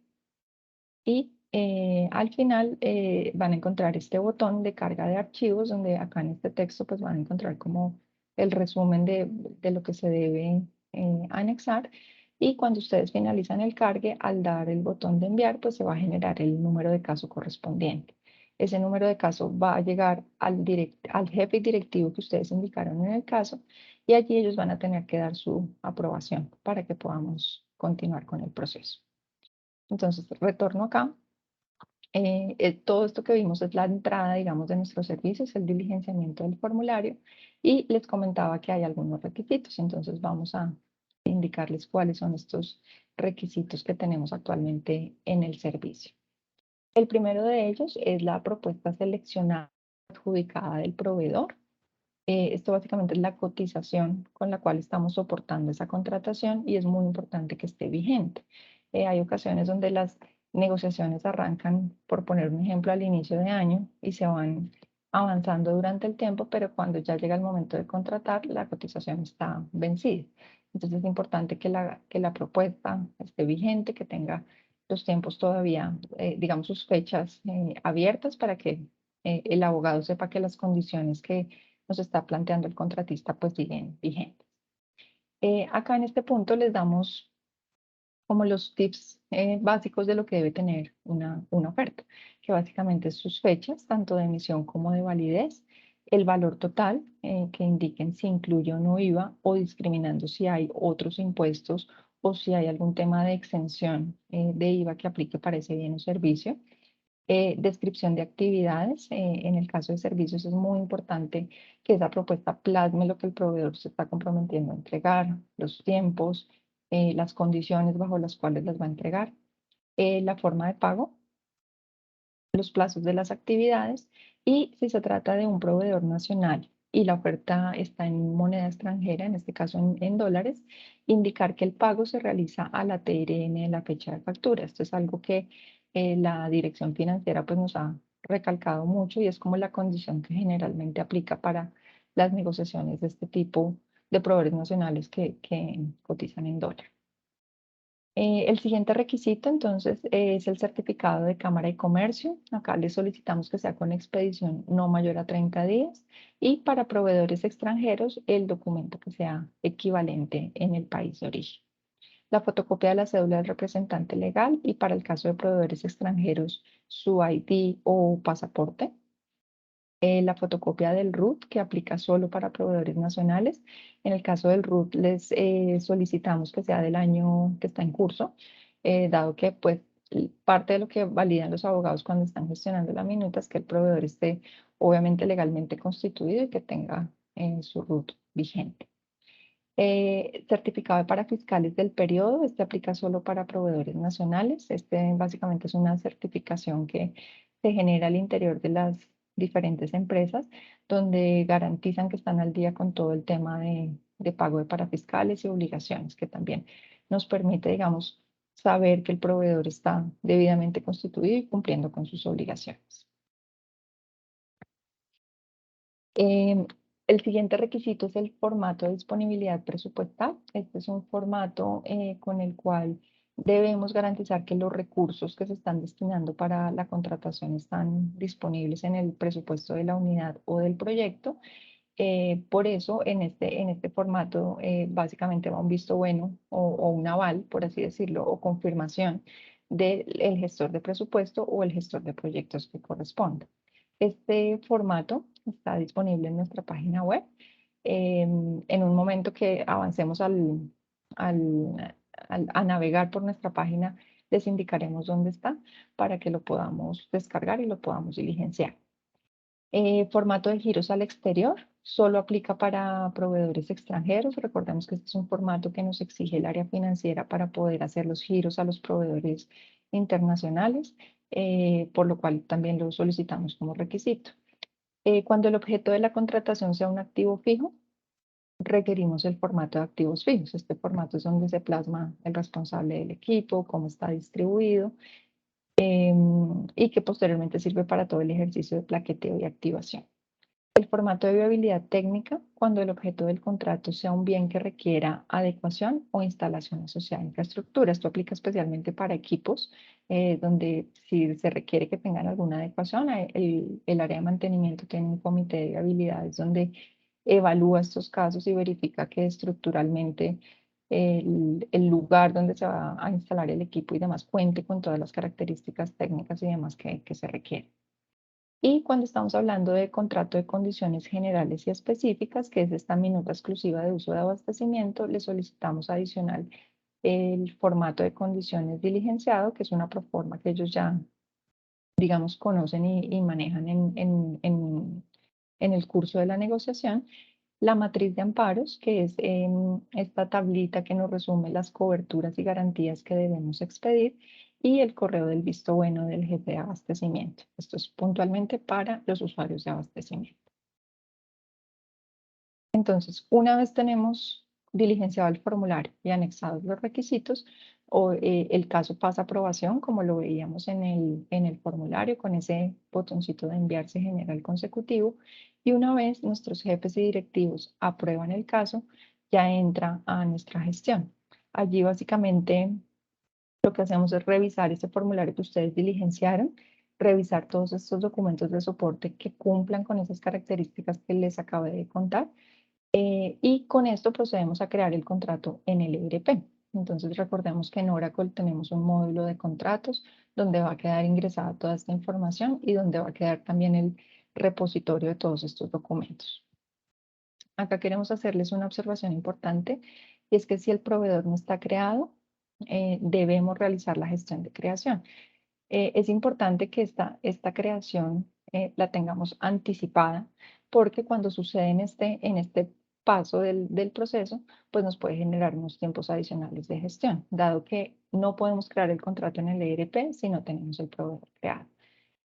Y al final van a encontrar este botón de carga de archivos, donde acá en este texto pues van a encontrar como el resumen de lo que se debe anexar. Y cuando ustedes finalizan el cargue, al dar el botón de enviar, pues se va a generar el número de caso correspondiente. Ese número de caso va a llegar al jefe directivo que ustedes indicaron en el caso y allí ellos van a tener que dar su aprobación para que podamos continuar con el proceso. Entonces, retorno acá. Todo esto que vimos es la entrada, digamos, de nuestros servicios, el diligenciamiento del formulario y les comentaba que hay algunos requisitos. Entonces, vamos a indicarles cuáles son estos requisitos que tenemos actualmente en el servicio. El primero de ellos es la propuesta seleccionada adjudicada del proveedor. Esto básicamente es la cotización con la cual estamos soportando esa contratación y es muy importante que esté vigente. Hay ocasiones donde las negociaciones arrancan, por poner un ejemplo, al inicio de año y se van avanzando durante el tiempo, pero cuando ya llega el momento de contratar, la cotización está vencida. Entonces es importante que la propuesta esté vigente, que tenga los tiempos todavía, digamos, sus fechas abiertas para que el abogado sepa que las condiciones que nos está planteando el contratista pues siguen vigentes. Acá en este punto les damos como los tips básicos de lo que debe tener una oferta, que básicamente es sus fechas, tanto de emisión como de validez, el valor total, que indiquen si incluye o no IVA, o discriminando si hay otros impuestos o si hay algún tema de exención de IVA que aplique para ese bien o servicio. Descripción de actividades. En el caso de servicios es muy importante que esa propuesta plasme lo que el proveedor se está comprometiendo a entregar, los tiempos, las condiciones bajo las cuales las va a entregar, la forma de pago, los plazos de las actividades y si se trata de un proveedor nacional y la oferta está en moneda extranjera, en este caso en dólares, indicar que el pago se realiza a la TRN de la fecha de factura. Esto es algo que la dirección financiera pues nos ha recalcado mucho y es como la condición que generalmente aplica para las negociaciones de este tipo de proveedores nacionales que cotizan en dólar. El siguiente requisito, entonces, es el certificado de Cámara de Comercio. Acá le solicitamos que sea con expedición no mayor a 30 días y para proveedores extranjeros el documento que sea equivalente en el país de origen. la fotocopia de la cédula del representante legal y para el caso de proveedores extranjeros, su ID o pasaporte. La fotocopia del RUT, que aplica solo para proveedores nacionales. En el caso del RUT, les solicitamos que sea del año que está en curso, dado que pues parte de lo que validan los abogados cuando están gestionando la minuta es que el proveedor esté obviamente legalmente constituido y que tenga su RUT vigente. Certificado de parafiscales del periodo, este aplica solo para proveedores nacionales. Este básicamente es una certificación que se genera al interior de las diferentes empresas, donde garantizan que están al día con todo el tema de pago de parafiscales y obligaciones, que también nos permite, digamos, saber que el proveedor está debidamente constituido y cumpliendo con sus obligaciones. Em, el siguiente requisito es el formato de disponibilidad presupuestal. Este es un formato con el cual debemos garantizar que los recursos que se están destinando para la contratación están disponibles en el presupuesto de la unidad o del proyecto. Por eso, en este formato, básicamente va un visto bueno o un aval, por así decirlo, o confirmación del gestor de presupuesto o el gestor de proyectos que corresponda. Este formato está disponible en nuestra página web. En un momento que avancemos a navegar por nuestra página, les indicaremos dónde está para que lo podamos descargar y lo podamos diligenciar. Formato de giros al exterior, solo aplica para proveedores extranjeros. Recordemos que este es un formato que nos exige el área financiera para poder hacer los giros a los proveedores internacionales, por lo cual también lo solicitamos como requisito. Cuando el objeto de la contratación sea un activo fijo, requerimos el formato de activos fijos. Este formato es donde se plasma el responsable del equipo, cómo está distribuido, y que posteriormente sirve para todo el ejercicio de plaqueteo y activación. El formato de viabilidad técnica, cuando el objeto del contrato sea un bien que requiera adecuación o instalación asociada a infraestructura. Esto aplica especialmente para equipos donde si se requiere que tengan alguna adecuación, el área de mantenimiento tiene un comité de viabilidades donde evalúa estos casos y verifica que estructuralmente el lugar donde se va a instalar el equipo y demás cuente con todas las características técnicas y demás que se requieren. Y cuando estamos hablando de contrato de condiciones generales y específicas, que es esta minuta exclusiva de uso de abastecimiento, le solicitamos adicional el formato de condiciones diligenciado, que es una proforma que ellos ya, digamos, conocen y manejan en el curso de la negociación. La matriz de amparos, que es esta tablita que nos resume las coberturas y garantías que debemos expedir, y el correo del visto bueno del jefe de abastecimiento. Esto es puntualmente para los usuarios de abastecimiento. Entonces, una vez tenemos diligenciado el formulario y anexados los requisitos, el caso pasa a aprobación, como lo veíamos en el formulario, con ese botoncito de enviar se genera el consecutivo, y una vez nuestros jefes y directivos aprueban el caso, ya entra a nuestra gestión. Allí básicamente lo que hacemos es revisar ese formulario que ustedes diligenciaron, revisar todos estos documentos de soporte que cumplan con esas características que les acabé de contar, y con esto procedemos a crear el contrato en el ERP. Entonces recordemos que en Oracle tenemos un módulo de contratos donde va a quedar ingresada toda esta información y donde va a quedar también el repositorio de todos estos documentos. Acá queremos hacerles una observación importante y es que si el proveedor no está creado, debemos realizar la gestión de creación. Es importante que esta creación la tengamos anticipada porque cuando sucede en este paso del proceso, pues nos puede generar unos tiempos adicionales de gestión, dado que no podemos crear el contrato en el ERP si no tenemos el proveedor creado.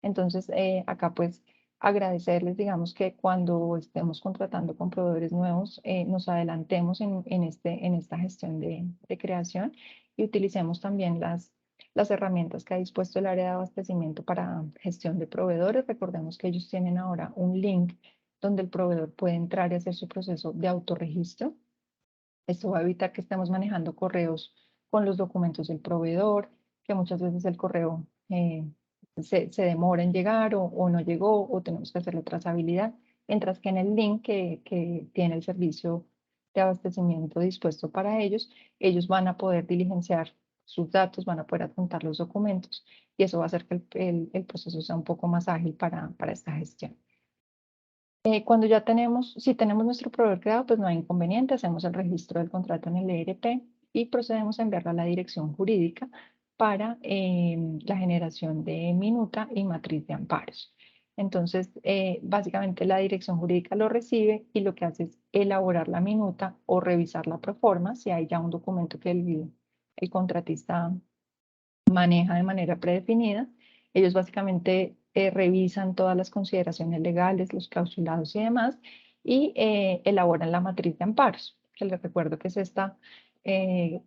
Entonces, acá pues agradecerles, digamos que cuando estemos contratando con proveedores nuevos, nos adelantemos en esta gestión de creación y utilicemos también las herramientas que ha dispuesto el área de abastecimiento para gestión de proveedores. Recordemos que ellos tienen ahora un link donde el proveedor puede entrar y hacer su proceso de autorregistro. Esto va a evitar que estemos manejando correos con los documentos del proveedor, que muchas veces el correo se demora en llegar o no llegó o tenemos que hacer la trazabilidad, mientras que en el link que tiene el servicio de abastecimiento dispuesto para ellos, ellos van a poder diligenciar sus datos, van a poder adjuntar los documentos y eso va a hacer que el proceso sea un poco más ágil para esta gestión. Cuando ya tenemos, si tenemos nuestro proveedor creado, pues no hay inconveniente, hacemos el registro del contrato en el ERP y procedemos a enviarlo a la dirección jurídica para la generación de minuta y matriz de amparos. Entonces, básicamente la dirección jurídica lo recibe y lo que hace es elaborar la minuta o revisar la proforma, si hay ya un documento que el contratista maneja de manera predefinida. Ellos básicamente revisan todas las consideraciones legales, los clausulados y demás, y elaboran la matriz de amparos, que les recuerdo que es esta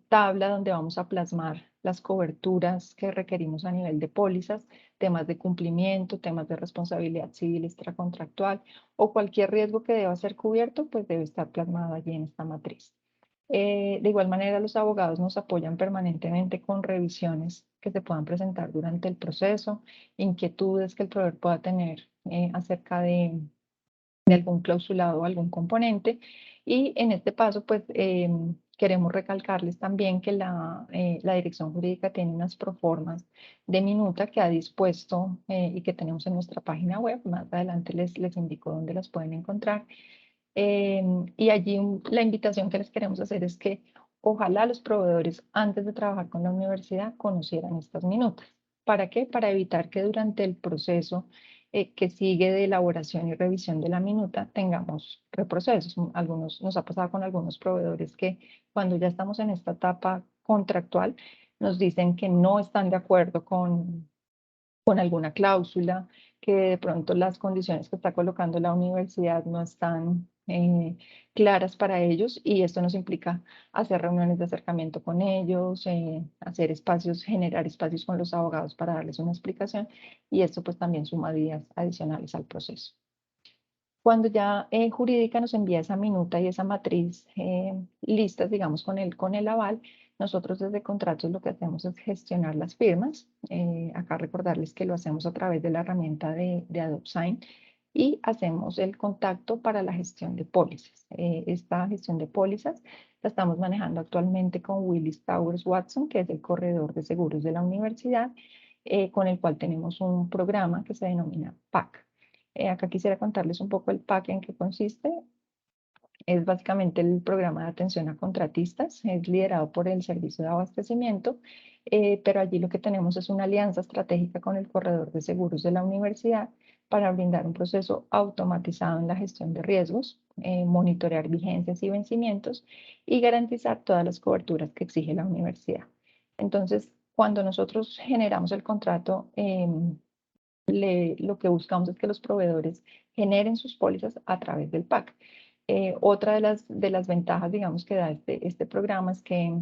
tabla donde vamos a plasmar las coberturas que requerimos a nivel de pólizas, temas de cumplimiento, temas de responsabilidad civil extracontractual o cualquier riesgo que deba ser cubierto, pues debe estar plasmado allí en esta matriz. De igual manera, los abogados nos apoyan permanentemente con revisiones que se puedan presentar durante el proceso, inquietudes que el proveedor pueda tener acerca de algún clausulado o algún componente. Y en este paso, pues queremos recalcarles también que la dirección jurídica tiene unas proformas de minuta que ha dispuesto y que tenemos en nuestra página web. Más adelante les indico dónde las pueden encontrar. Y allí la invitación que les queremos hacer es que ojalá los proveedores antes de trabajar con la universidad conocieran estas minutas. ¿Para qué? Para evitar que durante el proceso que sigue de elaboración y revisión de la minuta tengamos reprocesos. Nos ha pasado con algunos proveedores que cuando ya estamos en esta etapa contractual nos dicen que no están de acuerdo con alguna cláusula, que de pronto las condiciones que está colocando la universidad no están claras para ellos y esto nos implica hacer reuniones de acercamiento con ellos, hacer espacios, generar espacios con los abogados para darles una explicación y esto pues también suma días adicionales al proceso. Cuando ya jurídica nos envía esa minuta y esa matriz listas, digamos, con el aval, nosotros desde contratos lo que hacemos es gestionar las firmas. Acá recordarles que lo hacemos a través de la herramienta de AdopSign y hacemos el contacto para la gestión de pólizas. Esta gestión de pólizas la estamos manejando actualmente con Willis Towers Watson, que es el corredor de seguros de la universidad, con el cual tenemos un programa que se denomina PAC. Acá quisiera contarles un poco el PAC en qué consiste. Es básicamente el programa de atención a contratistas, es liderado por el Servicio de Abastecimiento, pero allí lo que tenemos es una alianza estratégica con el corredor de seguros de la universidad para brindar un proceso automatizado en la gestión de riesgos, monitorear vigencias y vencimientos y garantizar todas las coberturas que exige la universidad. Entonces, cuando nosotros generamos el contrato, lo que buscamos es que los proveedores generen sus pólizas a través del PAC. Otra de las ventajas, digamos, que da este programa es que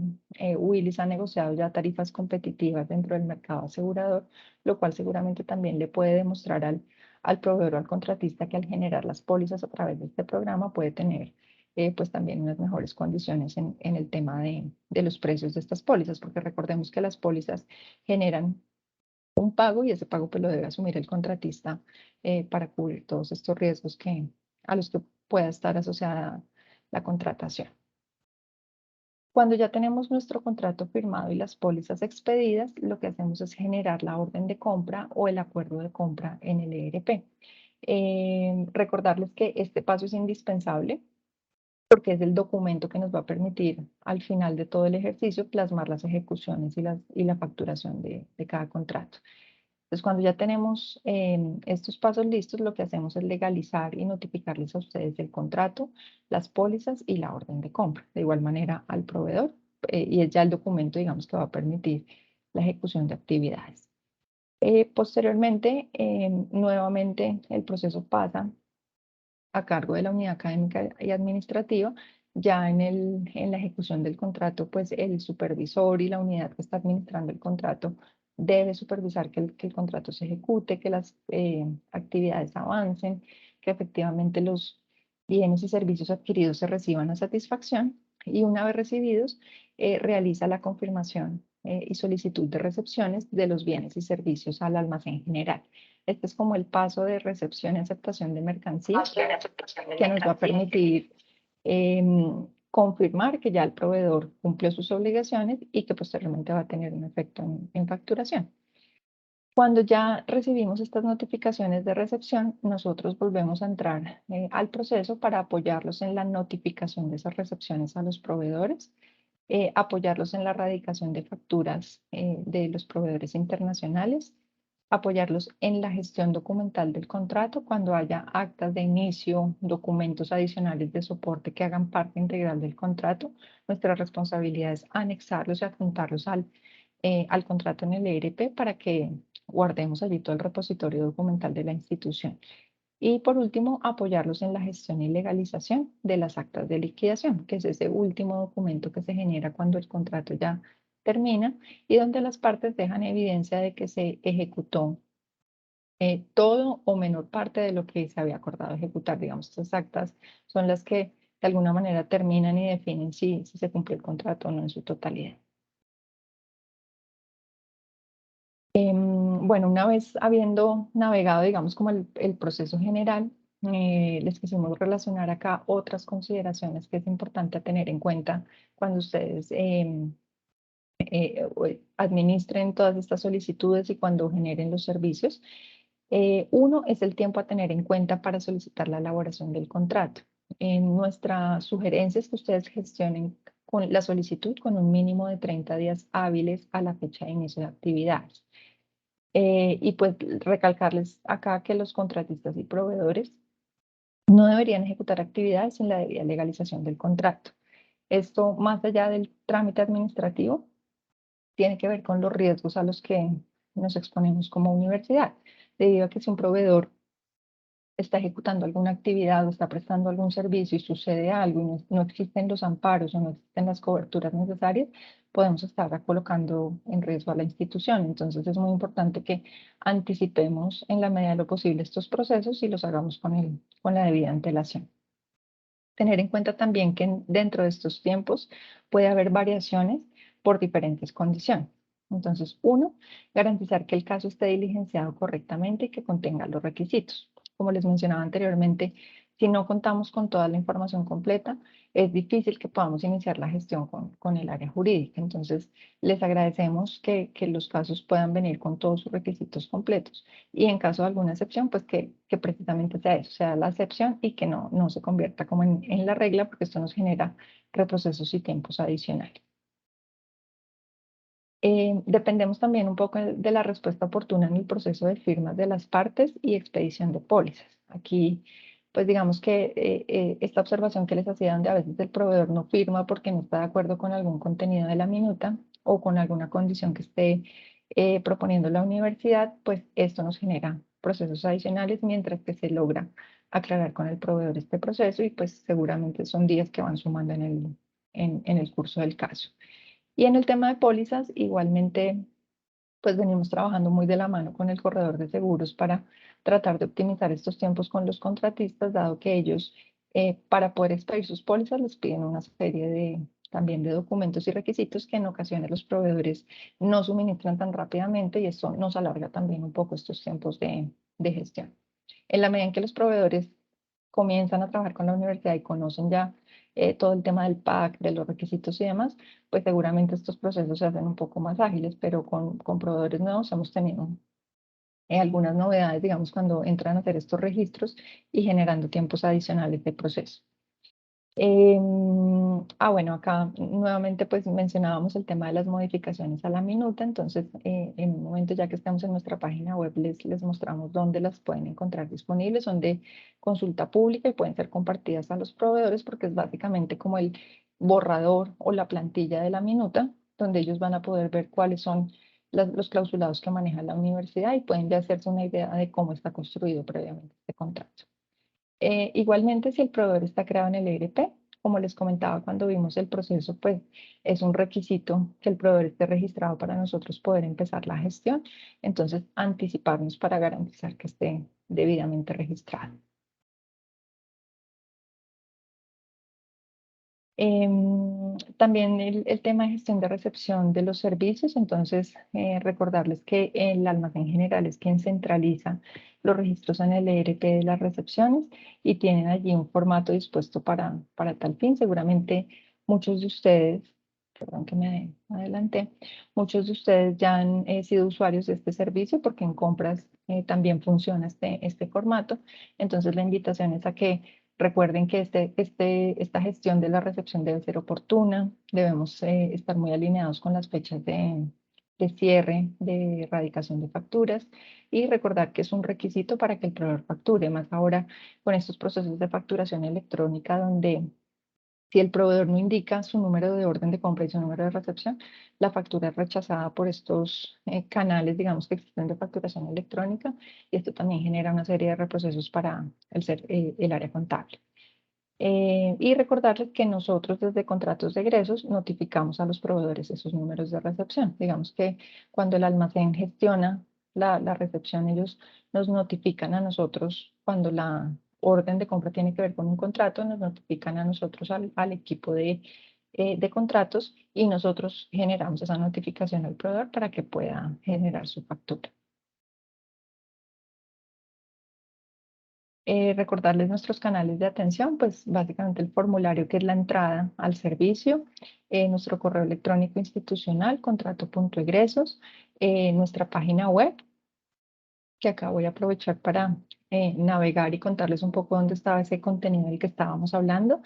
Willis ha negociado ya tarifas competitivas dentro del mercado asegurador, lo cual seguramente también le puede demostrar al proveedor o al contratista que al generar las pólizas a través de este programa puede tener pues también unas mejores condiciones en el tema de los precios de estas pólizas, porque recordemos que las pólizas generan un pago y ese pago pues lo debe asumir el contratista para cubrir todos estos riesgos a los que pueda estar asociada la contratación. Cuando ya tenemos nuestro contrato firmado y las pólizas expedidas, lo que hacemos es generar la orden de compra o el acuerdo de compra en el ERP. Recordarles que este paso es indispensable porque es el documento que nos va a permitir al final de todo el ejercicio plasmar las ejecuciones y la facturación de cada contrato. Entonces, cuando ya tenemos estos pasos listos, lo que hacemos es legalizar y notificarles a ustedes el contrato, las pólizas y la orden de compra. De igual manera al proveedor, y es ya el documento, digamos, que va a permitir la ejecución de actividades. Posteriormente, nuevamente el proceso pasa a cargo de la unidad académica y administrativa. Ya en la ejecución del contrato, pues el supervisor y la unidad que está administrando el contrato debe supervisar que el contrato se ejecute, que las actividades avancen, que efectivamente los bienes y servicios adquiridos se reciban a satisfacción y una vez recibidos, realiza la confirmación y solicitud de recepciones de los bienes y servicios al almacén general. Este es como el paso de recepción y aceptación de mercancías que nos va a permitir confirmar que ya el proveedor cumplió sus obligaciones y que posteriormente va a tener un efecto en facturación. Cuando ya recibimos estas notificaciones de recepción, nosotros volvemos a entrar al proceso para apoyarlos en la notificación de esas recepciones a los proveedores, apoyarlos en la erradicación de facturas de los proveedores internacionales, apoyarlos en la gestión documental del contrato cuando haya actas de inicio, documentos adicionales de soporte que hagan parte integral del contrato. Nuestra responsabilidad es anexarlos y adjuntarlos al contrato en el ERP para que guardemos allí todo el repositorio documental de la institución. Y por último, apoyarlos en la gestión y legalización de las actas de liquidación, que es ese último documento que se genera cuando el contrato ya termina y donde las partes dejan evidencia de que se ejecutó todo o menor parte de lo que se había acordado ejecutar. Digamos, estas actas son las que de alguna manera terminan y definen si se cumplió el contrato o no en su totalidad. Bueno, una vez habiendo navegado, digamos, como el proceso general, les quisimos relacionar acá otras consideraciones que es importante tener en cuenta cuando ustedes administren todas estas solicitudes y cuando generen los servicios. Uno es el tiempo a tener en cuenta para solicitar la elaboración del contrato. Nuestra sugerencia es que ustedes gestionen con la solicitud con un mínimo de 30 días hábiles a la fecha de inicio de actividades. Y pues recalcarles acá que los contratistas y proveedores no deberían ejecutar actividades sin la debida legalización del contrato. Esto, más allá del trámite administrativo, tiene que ver con los riesgos a los que nos exponemos como universidad, debido a que si un proveedor está ejecutando alguna actividad o está prestando algún servicio y sucede algo y no existen los amparos o no existen las coberturas necesarias, podemos estar colocando en riesgo a la institución. Entonces es muy importante que anticipemos en la medida de lo posible estos procesos y los hagamos con la debida antelación. Tener en cuenta también que dentro de estos tiempos puede haber variaciones por diferentes condiciones. Entonces, uno, garantizar que el caso esté diligenciado correctamente y que contenga los requisitos. Como les mencionaba anteriormente, si no contamos con toda la información completa, es difícil que podamos iniciar la gestión con el área jurídica. Entonces, les agradecemos que los casos puedan venir con todos sus requisitos completos y en caso de alguna excepción, pues que precisamente sea eso, sea la excepción y que no se convierta como en la regla, porque esto nos genera reprocesos y tiempos adicionales. Dependemos también un poco de la respuesta oportuna en el proceso de firmas de las partes y expedición de pólizas. Aquí, pues digamos que esta observación que les hacía, donde a veces el proveedor no firma porque no está de acuerdo con algún contenido de la minuta o con alguna condición que esté proponiendo la universidad, pues esto nos genera procesos adicionales mientras que se logra aclarar con el proveedor este proceso y pues seguramente son días que van sumando en el curso del caso. Y en el tema de pólizas, igualmente, pues venimos trabajando muy de la mano con el corredor de seguros para tratar de optimizar estos tiempos con los contratistas, dado que ellos, para poder expedir sus pólizas, les piden una serie también de documentos y requisitos que en ocasiones los proveedores no suministran tan rápidamente y esto nos alarga también un poco estos tiempos de gestión. En la medida en que los proveedores comienzan a trabajar con la universidad y conocen ya todo el tema del PAC, de los requisitos y demás, pues seguramente estos procesos se hacen un poco más ágiles, pero con proveedores nuevos hemos tenido algunas novedades, digamos, cuando entran a hacer estos registros y generando tiempos adicionales de proceso. Bueno, acá nuevamente pues mencionábamos el tema de las modificaciones a la minuta, entonces en un momento ya que estamos en nuestra página web les mostramos dónde las pueden encontrar disponibles, son de consulta pública y pueden ser compartidas a los proveedores porque es básicamente como el borrador o la plantilla de la minuta, donde ellos van a poder ver cuáles son los clausulados que maneja la universidad y pueden ya hacerse una idea de cómo está construido previamente este contrato. Igualmente, si el proveedor está creado en el ERP, como les comentaba cuando vimos el proceso, pues es un requisito que el proveedor esté registrado para nosotros poder empezar la gestión. Entonces, anticiparnos para garantizar que esté debidamente registrado. También el tema de gestión de recepción de los servicios, entonces recordarles que el almacén general es quien centraliza los registros en el ERP de las recepciones y tienen allí un formato dispuesto para tal fin. Seguramente muchos de ustedes, perdón que me adelanté, muchos de ustedes ya han sido usuarios de este servicio porque en compras también funciona este formato. Entonces la invitación es a que recuerden que esta gestión de la recepción debe ser oportuna, debemos estar muy alineados con las fechas de cierre, de erradicación de facturas y recordar que es un requisito para que el proveedor facture, más ahora con estos procesos de facturación electrónica donde si el proveedor no indica su número de orden de compra y su número de recepción, la factura es rechazada por estos canales, digamos, que existen de facturación electrónica y esto también genera una serie de reprocesos para el área contable. Y recordarles que nosotros desde contratos de egresos notificamos a los proveedores esos números de recepción. Digamos que cuando el almacén gestiona la recepción, ellos nos notifican a nosotros cuando la orden de compra tiene que ver con un contrato, nos notifican a nosotros al equipo de contratos y nosotros generamos esa notificación al proveedor para que pueda generar su factura. Recordarles nuestros canales de atención, pues básicamente el formulario que es la entrada al servicio, nuestro correo electrónico institucional, contrato.egresos, nuestra página web, que acá voy a aprovechar para navegar y contarles un poco dónde estaba ese contenido del que estábamos hablando.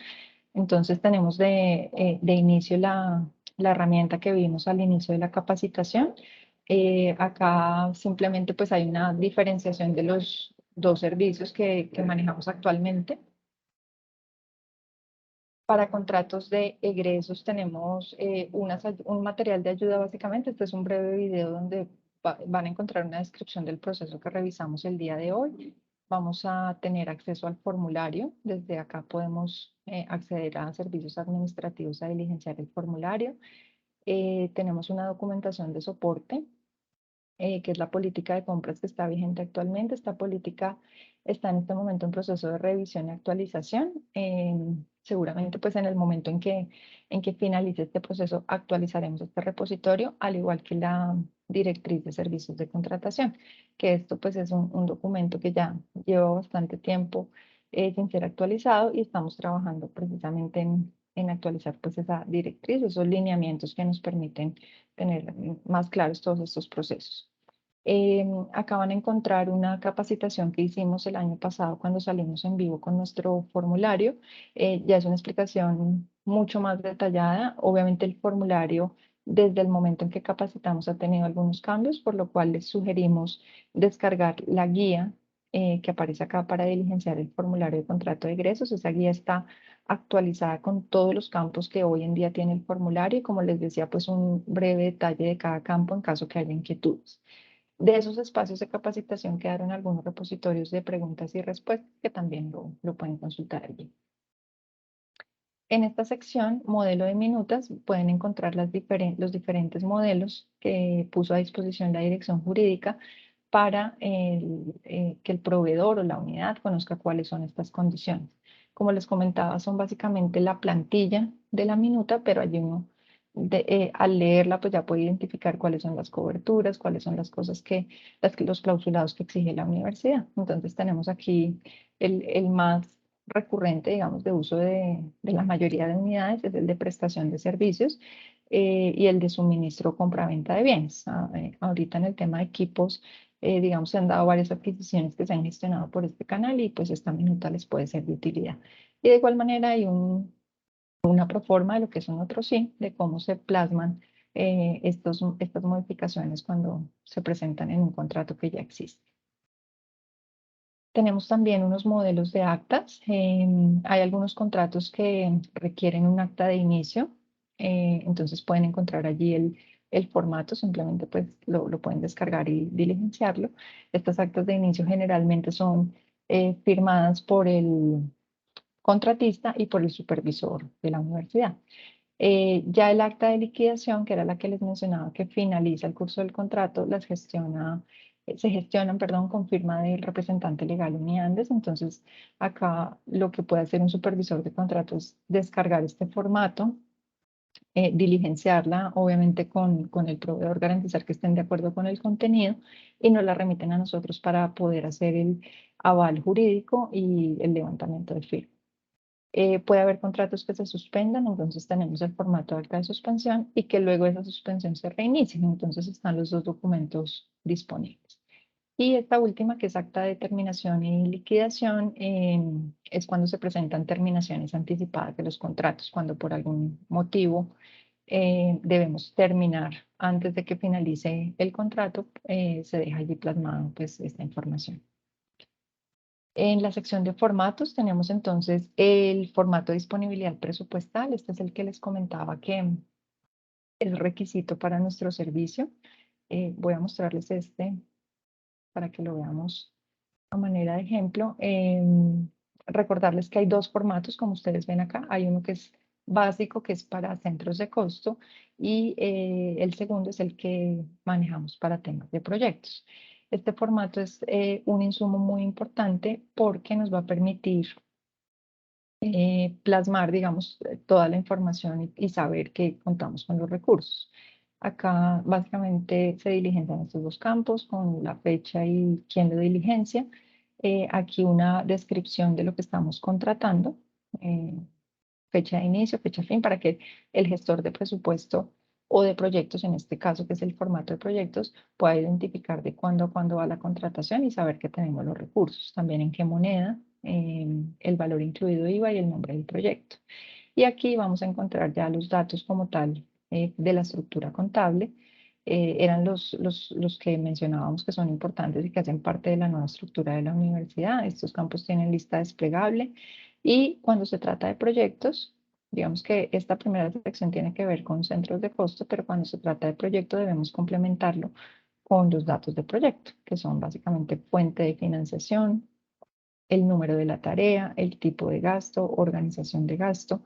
Entonces tenemos de inicio la herramienta que vimos al inicio de la capacitación. Acá simplemente pues hay una diferenciación de los dos servicios que manejamos actualmente. Para contratos de egresos tenemos un material de ayuda básicamente. Este es un breve video donde van a encontrar una descripción del proceso que revisamos el día de hoy. Vamos a tener acceso al formulario. Desde acá podemos acceder a servicios administrativos a diligenciar el formulario. Tenemos una documentación de soporte que es la política de compras que está vigente actualmente. Esta política está en este momento en proceso de revisión y actualización. Seguramente, pues en el momento en que finalice este proceso, actualizaremos este repositorio, al igual que la directriz de servicios de contratación, que esto pues es un documento que ya lleva bastante tiempo sin ser actualizado y estamos trabajando precisamente en actualizar pues esa directriz, esos lineamientos que nos permiten tener más claros todos estos procesos. Acá van a encontrar una capacitación que hicimos el año pasado cuando salimos en vivo con nuestro formulario. Ya es una explicación mucho más detallada. Obviamente el formulario desde el momento en que capacitamos ha tenido algunos cambios, por lo cual les sugerimos descargar la guía que aparece acá para diligenciar el formulario de contrato de egresos. Esa guía está actualizada con todos los campos que hoy en día tiene el formulario y como les decía, pues un breve detalle de cada campo en caso que haya inquietudes. De esos espacios de capacitación quedaron algunos repositorios de preguntas y respuestas que también lo pueden consultar allí. En esta sección, modelo de minutas, pueden encontrar los diferentes modelos que puso a disposición la dirección jurídica para que el proveedor o la unidad conozca cuáles son estas condiciones. Como les comentaba, son básicamente la plantilla de la minuta, pero allí uno al leerla pues ya puede identificar cuáles son las coberturas, cuáles son las cosas los clausulados que exige la universidad. Entonces tenemos aquí el más recurrente, digamos, de uso de la mayoría de unidades es el de prestación de servicios y el de suministro o compraventa de bienes. Ahorita en el tema de equipos, digamos, se han dado varias adquisiciones que se han gestionado por este canal y pues esta minuta les puede ser de utilidad. Y de igual manera hay una proforma de lo que son otros sí, de cómo se plasman estas modificaciones cuando se presentan en un contrato que ya existe. Tenemos también unos modelos de actas. Hay algunos contratos que requieren un acta de inicio, entonces pueden encontrar allí el formato, simplemente pues lo pueden descargar y diligenciarlo. Estas actas de inicio generalmente son firmadas por el contratista y por el supervisor de la universidad. Ya el acta de liquidación, que era la que les mencionaba, que finaliza el curso del contrato, se gestionan, perdón, con firma del representante legal Uniandes. Entonces, acá lo que puede hacer un supervisor de contratos es descargar este formato diligenciarla, obviamente con el proveedor, garantizar que estén de acuerdo con el contenido y nos la remiten a nosotros para poder hacer el aval jurídico y el levantamiento de firma. Puede haber contratos que se suspendan, entonces tenemos el formato de acta de suspensión y que luego esa suspensión se reinicie, entonces están los dos documentos disponibles. Y esta última, que es acta de terminación y liquidación, es cuando se presentan terminaciones anticipadas de los contratos, cuando por algún motivo debemos terminar antes de que finalice el contrato, se deja allí plasmado pues esta información. En la sección de formatos tenemos entonces el formato de disponibilidad presupuestal. Este es el que les comentaba que es requisito para nuestro servicio. Voy a mostrarles este para que lo veamos a manera de ejemplo. Recordarles que hay dos formatos, como ustedes ven acá. Hay uno que es básico, que es para centros de costo, y el segundo es el que manejamos para temas de proyectos. Este formato es un insumo muy importante porque nos va a permitir plasmar, digamos, toda la información y saber que contamos con los recursos. Acá básicamente se diligencian estos dos campos con la fecha y quién lo diligencia. Aquí una descripción de lo que estamos contratando, eh, fecha de inicio, fecha fin, para que el gestor de presupuesto o de proyectos, en este caso que es el formato de proyectos, pueda identificar de cuándo a cuándo va la contratación y saber que tenemos los recursos, también en qué moneda, el valor incluido IVA y el nombre del proyecto. Y aquí vamos a encontrar ya los datos como tal de la estructura contable. Eran los que mencionábamos que son importantes y que hacen parte de la nueva estructura de la universidad. Estos campos tienen lista desplegable y cuando se trata de proyectos, digamos que esta primera sección tiene que ver con centros de costo, pero cuando se trata de proyecto debemos complementarlo con los datos de proyecto, que son básicamente fuente de financiación, el número de la tarea, el tipo de gasto, organización de gasto.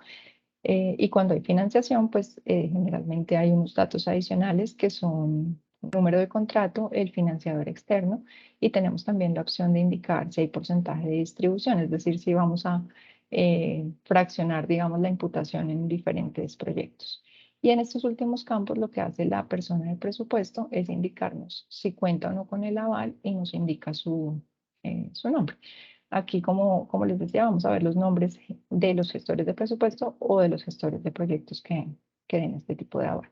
Y cuando hay financiación, pues generalmente hay unos datos adicionales que son número de contrato, el financiador externo, y tenemos también la opción de indicar si hay porcentaje de distribución, es decir, si vamos a fraccionar, digamos, la imputación en diferentes proyectos. Y en estos últimos campos, lo que hace la persona de presupuesto es indicarnos si cuenta o no con el aval y nos indica su nombre. Aquí, como les decía, vamos a ver los nombres de los gestores de presupuesto o de los gestores de proyectos que den este tipo de aval.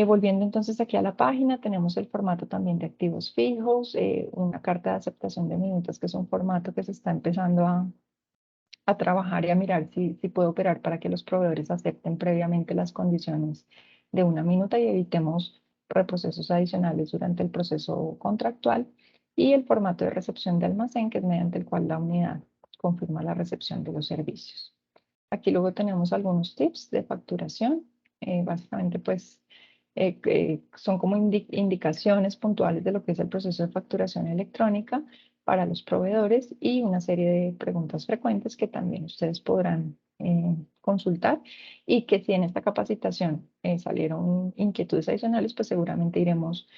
Volviendo entonces aquí a la página, tenemos el formato también de activos fijos, una carta de aceptación de minutas, que es un formato que se está empezando a trabajar y a mirar si puede operar para que los proveedores acepten previamente las condiciones de una minuta y evitemos reprocesos adicionales durante el proceso contractual. Y el formato de recepción de almacén, que es mediante el cual la unidad confirma la recepción de los servicios. Aquí luego tenemos algunos tips de facturación. Básicamente, pues, son como indicaciones puntuales de lo que es el proceso de facturación electrónica para los proveedores y una serie de preguntas frecuentes que también ustedes podrán consultar y que si en esta capacitación salieron inquietudes adicionales, pues seguramente iremos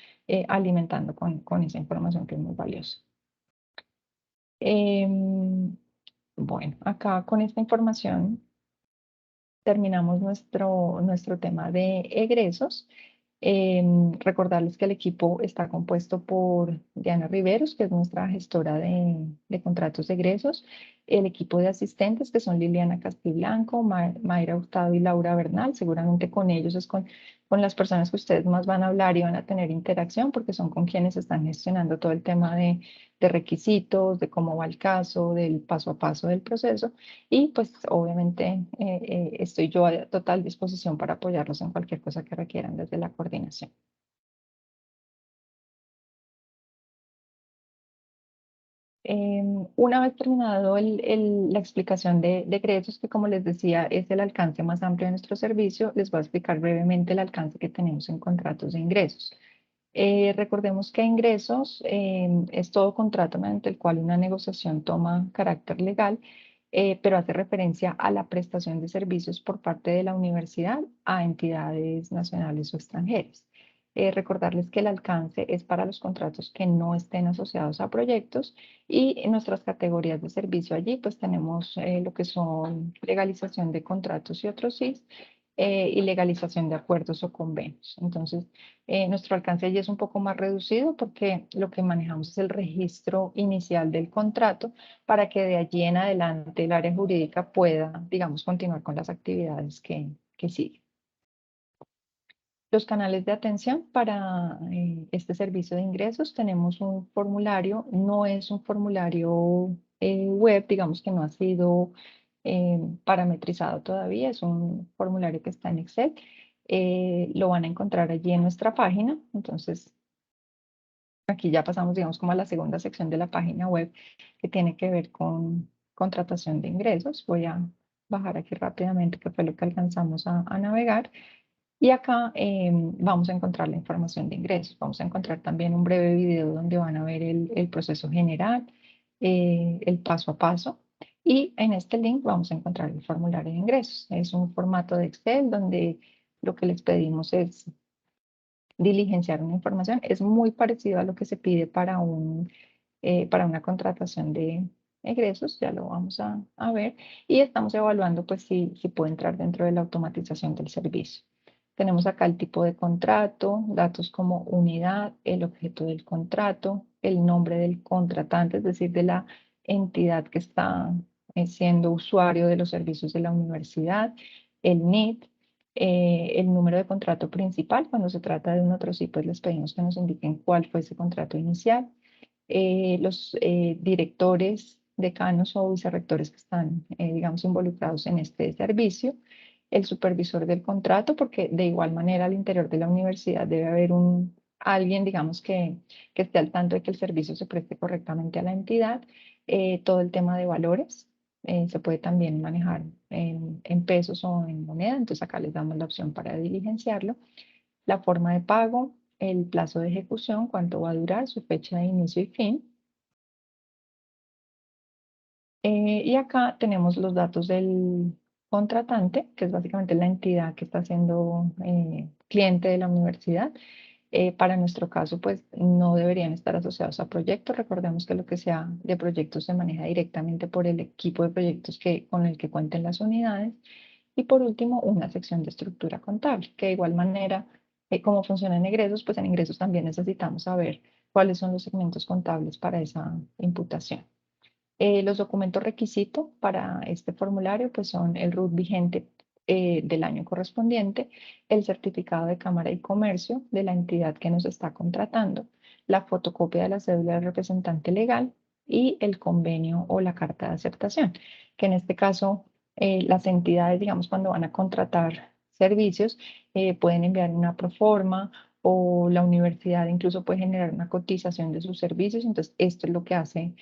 alimentando con esa información que es muy valiosa. Bueno, acá con esta información terminamos nuestro tema de egresos. Recordarles que el equipo está compuesto por Diana Riveros, que es nuestra gestora de contratos de egresos, el equipo de asistentes, que son Liliana Castiblanco, Mayra Hurtado y Laura Bernal. Seguramente con ellos es con las personas que ustedes más van a hablar y van a tener interacción, porque son con quienes están gestionando todo el tema de requisitos, de cómo va el caso, del paso a paso del proceso. Y pues obviamente estoy yo a total disposición para apoyarlos en cualquier cosa que requieran desde la coordinación. Una vez terminado la explicación de créditos, que como les decía es el alcance más amplio de nuestro servicio, les voy a explicar brevemente el alcance que tenemos en contratos de ingresos. Recordemos que ingresos es todo contrato mediante el cual una negociación toma carácter legal, pero hace referencia a la prestación de servicios por parte de la universidad a entidades nacionales o extranjeras. Recordarles que el alcance es para los contratos que no estén asociados a proyectos y en nuestras categorías de servicio allí pues tenemos lo que son legalización de contratos y otros SIS y legalización de acuerdos o convenios. Entonces, nuestro alcance allí es un poco más reducido porque lo que manejamos es el registro inicial del contrato para que de allí en adelante el área jurídica pueda, digamos, continuar con las actividades que siguen. Los canales de atención para este servicio de ingresos, tenemos un formulario, no es un formulario web, digamos que no ha sido parametrizado todavía, es un formulario que está en Excel. Lo van a encontrar allí en nuestra página, entonces aquí ya pasamos, digamos, como a la segunda sección de la página web que tiene que ver con contratación de ingresos. Voy a bajar aquí rápidamente, que fue lo que alcanzamos a navegar. Y acá vamos a encontrar la información de ingresos. Vamos a encontrar también un breve video donde van a ver el proceso general, el paso a paso. Y en este link vamos a encontrar el formulario de ingresos. Es un formato de Excel donde lo que les pedimos es diligenciar una información. Es muy parecido a lo que se pide para una contratación de egresos, ya lo vamos a ver, y estamos evaluando pues si puede entrar dentro de la automatización del servicio. Tenemos acá el tipo de contrato, datos como unidad, el objeto del contrato, el nombre del contratante, es decir, de la entidad que está siendo usuario de los servicios de la universidad, el NIT, el número de contrato principal. Cuando se trata de un otro sí, pues les pedimos que nos indiquen cuál fue ese contrato inicial, los directores, decanos o vicerrectores que están, digamos, involucrados en este servicio, el supervisor del contrato, porque de igual manera al interior de la universidad debe haber alguien, digamos, que esté al tanto de que el servicio se preste correctamente a la entidad, todo el tema de valores. Se puede también manejar en pesos o en moneda, entonces acá les damos la opción para diligenciarlo, la forma de pago, el plazo de ejecución, cuánto va a durar, su fecha de inicio y fin. Y acá tenemos los datos del contratante, que es básicamente la entidad que está siendo cliente de la universidad. Para nuestro caso, pues no deberían estar asociados a proyectos. Recordemos que lo que sea de proyectos se maneja directamente por el equipo de proyectos con el que cuenten las unidades. Y por último, una sección de estructura contable, que de igual manera, como funciona en egresos, pues en ingresos también necesitamos saber cuáles son los segmentos contables para esa imputación. Los documentos requisito para este formulario pues son el RUT vigente del año correspondiente, el certificado de Cámara y Comercio de la entidad que nos está contratando, la fotocopia de la cédula del representante legal y el convenio o la carta de aceptación, que en este caso las entidades, digamos, cuando van a contratar servicios, pueden enviar una proforma o la universidad incluso puede generar una cotización de sus servicios. Entonces, esto es lo que hace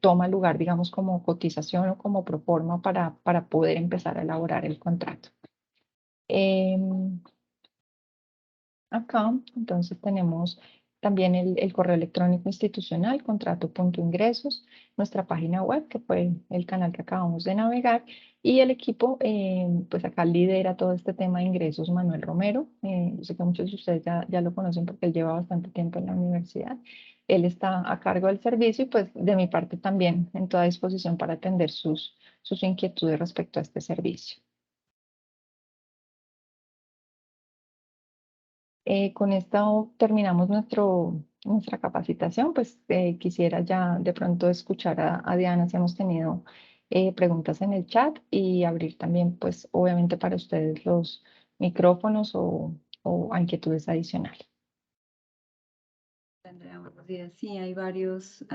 toma lugar, digamos, como cotización o como proforma para poder empezar a elaborar el contrato. Acá, entonces, tenemos también el correo electrónico institucional, contrato.ingresos, nuestra página web, que fue el canal que acabamos de navegar, y el equipo, pues acá lidera todo este tema de ingresos Manuel Romero. Yo sé que muchos de ustedes ya lo conocen porque él lleva bastante tiempo en la universidad. Él está a cargo del servicio y pues de mi parte también en toda disposición para atender sus inquietudes respecto a este servicio. Con esto terminamos nuestra capacitación. Pues quisiera ya de pronto escuchar a Diana si hemos tenido preguntas en el chat y abrir también, pues obviamente para ustedes los micrófonos o inquietudes adicionales. Andrea, buenos días. Sí, hay varias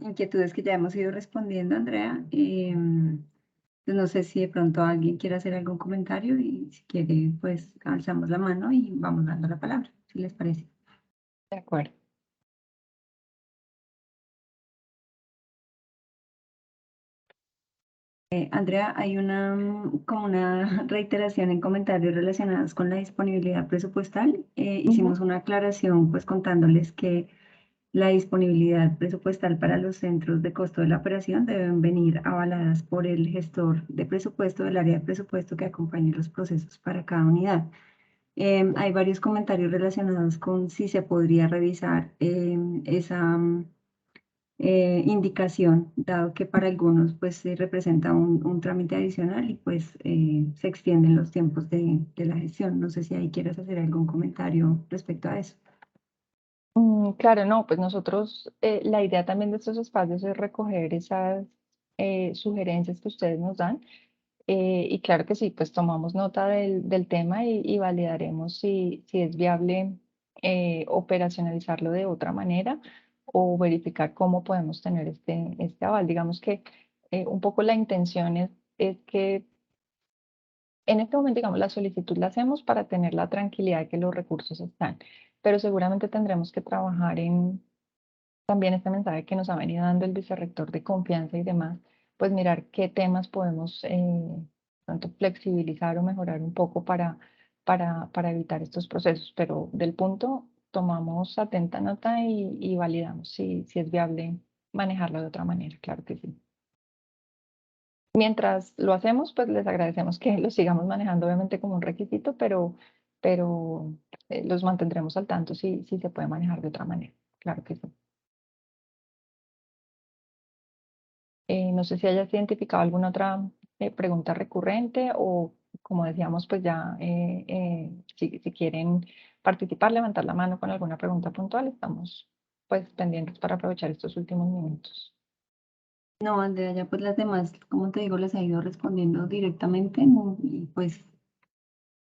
inquietudes que ya hemos ido respondiendo, Andrea. Pues no sé si de pronto alguien quiere hacer algún comentario y si quiere, pues alzamos la mano y vamos dando la palabra, si les parece. De acuerdo. Andrea, hay como una reiteración en comentarios relacionados con la disponibilidad presupuestal. Hicimos una aclaración, pues contándoles que la disponibilidad presupuestal para los centros de costo de la operación deben venir avaladas por el gestor de presupuesto del área de presupuesto que acompañe los procesos para cada unidad. Hay varios comentarios relacionados con si se podría revisar esa indicación, dado que para algunos pues representa un trámite adicional y pues se extienden los tiempos de la gestión. No sé si ahí quieres hacer algún comentario respecto a eso. Claro, no, pues nosotros, la idea también de estos espacios es recoger esas sugerencias que ustedes nos dan. Y claro que sí, pues tomamos nota del tema y validaremos si es viable operacionalizarlo de otra manera o verificar cómo podemos tener este aval. Digamos que un poco la intención es que en este momento, digamos, la solicitud la hacemos para tener la tranquilidad de que los recursos están, pero seguramente tendremos que trabajar en también este mensaje que nos ha venido dando el vicerrector de confianza y demás, pues mirar qué temas podemos tanto flexibilizar o mejorar un poco para evitar estos procesos. Pero del punto tomamos atenta nota y validamos si es viable manejarlo de otra manera, claro que sí. Mientras lo hacemos, pues les agradecemos que lo sigamos manejando obviamente como un requisito, pero los mantendremos al tanto si se puede manejar de otra manera, claro que sí. No sé si hayas identificado alguna otra pregunta recurrente o, como decíamos, pues ya si quieren participar, levantar la mano con alguna pregunta puntual, estamos pues pendientes para aprovechar estos últimos minutos. No, Andrea, ya pues las demás, como te digo, les he ido respondiendo directamente y pues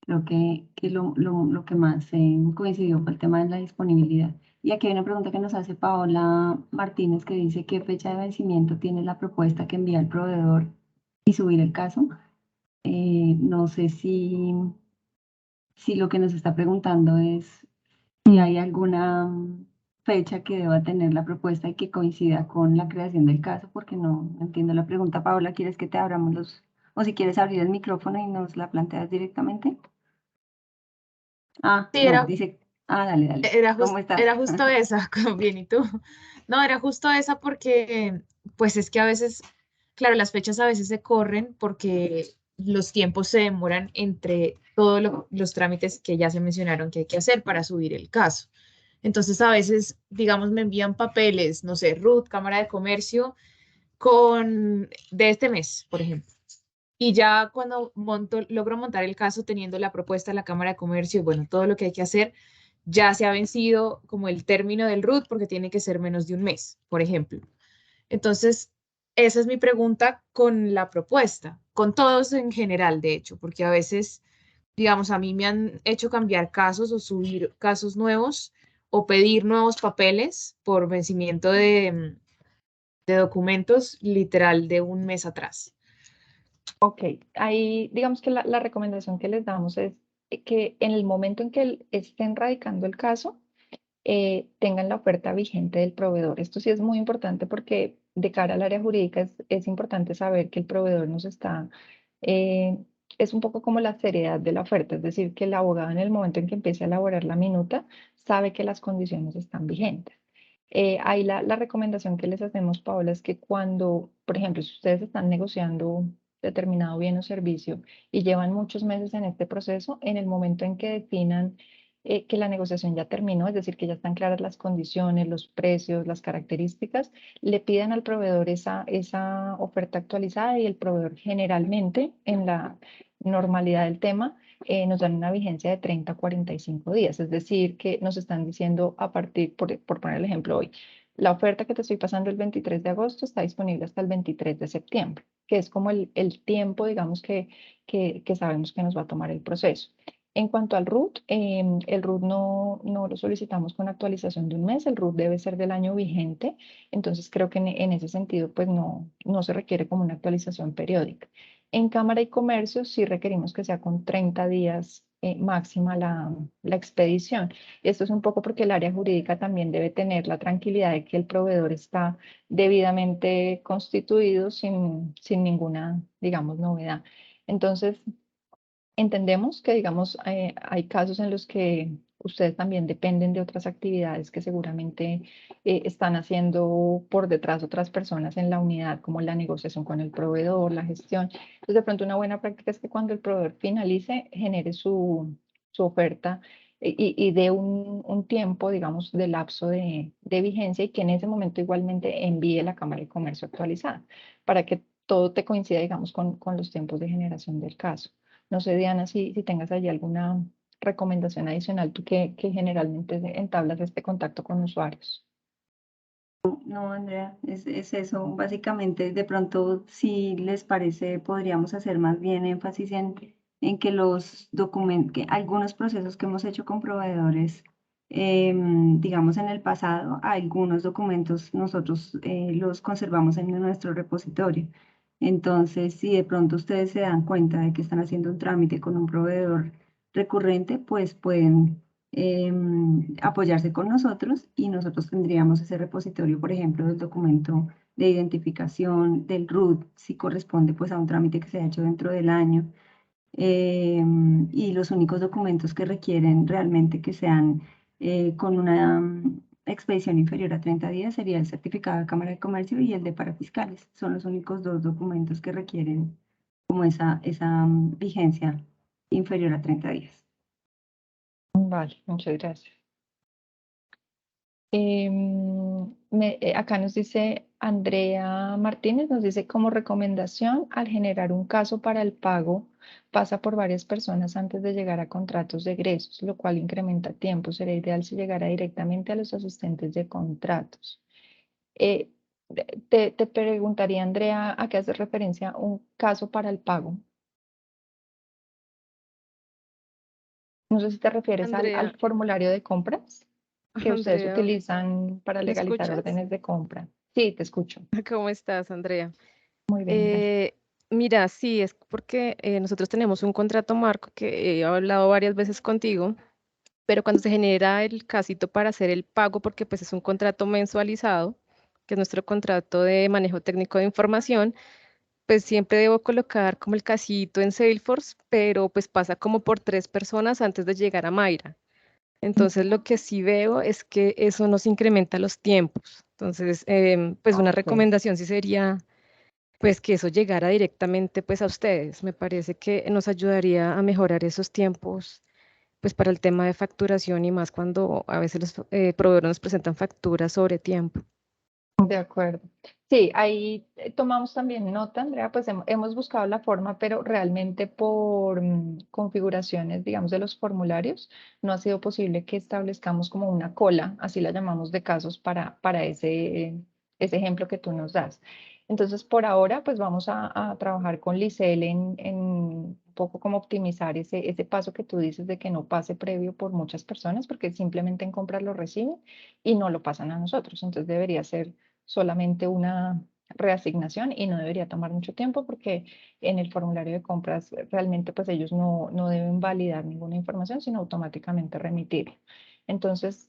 creo que lo que más coincidió fue el tema de la disponibilidad. Y aquí hay una pregunta que nos hace Paola Martínez que dice qué fecha de vencimiento tiene la propuesta que envía el proveedor y subir el caso. No sé si lo que nos está preguntando es si hay alguna fecha que deba tener la propuesta y que coincida con la creación del caso, porque no entiendo la pregunta. Paola, ¿quieres que te abramos o si quieres abrir el micrófono y nos la planteas directamente? Ah, Sí, no, dice, dale, dale. ¿Cómo estás? era justo esa, como bien, ¿y tú? No, era justo esa porque, pues es que a veces, claro, las fechas a veces se corren porque los tiempos se demoran entre todos los trámites que ya se mencionaron que hay que hacer para subir el caso. Entonces, a veces, digamos, me envían papeles, no sé, RUT, Cámara de Comercio, de este mes, por ejemplo. Y ya cuando logro montar el caso teniendo la propuesta de la Cámara de Comercio y bueno, todo lo que hay que hacer, ya se ha vencido como el término del RUT porque tiene que ser menos de un mes, por ejemplo. Entonces, esa es mi pregunta con la propuesta, con todos en general, de hecho, porque a veces, digamos, a mí me han hecho cambiar casos o subir casos nuevos o pedir nuevos papeles por vencimiento de documentos literal de un mes atrás. Ok, ahí digamos que la recomendación que les damos es que en el momento en que estén radicando el caso, tengan la oferta vigente del proveedor. Esto sí es muy importante porque de cara al área jurídica es importante saber que el proveedor nos está, eh, es un poco como la seriedad de la oferta, es decir, que el abogado en el momento en que empiece a elaborar la minuta sabe que las condiciones están vigentes. Ahí la recomendación que les hacemos, Paola, es que cuando, por ejemplo, si ustedes están negociando determinado bien o servicio y llevan muchos meses en este proceso, en el momento en que definan que la negociación ya terminó, es decir, que ya están claras las condiciones, los precios, las características, le pidan al proveedor esa oferta actualizada y el proveedor generalmente en la normalidad del tema nos dan una vigencia de 30 a 45 días, es decir, que nos están diciendo a partir, por poner el ejemplo hoy, la oferta que te estoy pasando el 23 de agosto está disponible hasta el 23 de septiembre, que es como el tiempo, digamos, que sabemos que nos va a tomar el proceso. En cuanto al RUT, el RUT no lo solicitamos con actualización de un mes, el RUT debe ser del año vigente, entonces creo que en ese sentido pues no se requiere como una actualización periódica. En Cámara y Comercio sí requerimos que sea con 30 días máxima la expedición. Esto es un poco porque el área jurídica también debe tener la tranquilidad de que el proveedor está debidamente constituido sin ninguna, digamos, novedad. Entonces, entendemos que, digamos, hay casos en los que ustedes también dependen de otras actividades que seguramente están haciendo por detrás otras personas en la unidad, como la negociación con el proveedor, la gestión. Entonces, de pronto, una buena práctica es que cuando el proveedor finalice, genere su oferta y de un tiempo, digamos, de lapso de vigencia y que en ese momento igualmente envíe la Cámara de Comercio actualizada para que todo te coincida, digamos, con los tiempos de generación del caso. No sé, Diana, si tengas allí alguna recomendación adicional, tú que generalmente entablas este contacto con usuarios. No, Andrea, es eso. Básicamente, de pronto, si les parece, podríamos hacer más bien énfasis en que los documentos, que algunos procesos que hemos hecho con proveedores, digamos en el pasado, algunos documentos nosotros los conservamos en nuestro repositorio. Entonces, si de pronto ustedes se dan cuenta de que están haciendo un trámite con un proveedor recurrente, pues pueden apoyarse con nosotros y nosotros tendríamos ese repositorio, por ejemplo, del documento de identificación del RUT, si corresponde pues a un trámite que se ha hecho dentro del año, y los únicos documentos que requieren realmente que sean con una expedición inferior a 30 días sería el certificado de Cámara de Comercio y el de parafiscales. Son los únicos dos documentos que requieren como esa vigencia inferior a 30 días. Vale, muchas gracias. Acá nos dice Andrea Martínez, nos dice como recomendación, al generar un caso para el pago, pasa por varias personas antes de llegar a contratos de egresos, lo cual incrementa tiempo. Sería ideal si llegara directamente a los asistentes de contratos. Eh, te preguntaría, Andrea, ¿a qué hace referencia un caso para el pago? No sé si te refieres al Andrea, formulario de compras que ustedes Andrea, utilizan para ¿me legalizar escuchas? órdenes de compra. Sí, te escucho. ¿Cómo estás, Andrea? Muy bien, gracias. Mira, sí, es porque nosotros tenemos un contrato marco que he hablado varias veces contigo, pero cuando se genera el casito para hacer el pago, porque pues es un contrato mensualizado, que es nuestro contrato de manejo técnico de información, pues siempre debo colocar como el casito en Salesforce, pero pues pasa como por 3 personas antes de llegar a Mayra. Entonces, lo que sí veo es que eso nos incrementa los tiempos. Entonces, pues una Ok, recomendación sí sería, pues que eso llegara directamente pues a ustedes. Me parece que nos ayudaría a mejorar esos tiempos, pues para el tema de facturación y más cuando a veces los proveedores nos presentan facturas sobre tiempo. de acuerdo. Sí, ahí tomamos también nota, Andrea, pues hemos buscado la forma, pero realmente por configuraciones, digamos, de los formularios, no ha sido posible que establezcamos como una cola, así la llamamos, de casos para ese ejemplo que tú nos das. Entonces, por ahora, pues vamos a trabajar con Licel en un poco como optimizar ese paso que tú dices de que no pase previo por muchas personas, porque simplemente en compras lo reciben y no lo pasan a nosotros. Entonces, debería ser solamente una reasignación y no debería tomar mucho tiempo porque en el formulario de compras realmente pues ellos no deben validar ninguna información, sino automáticamente remitirlo. Entonces,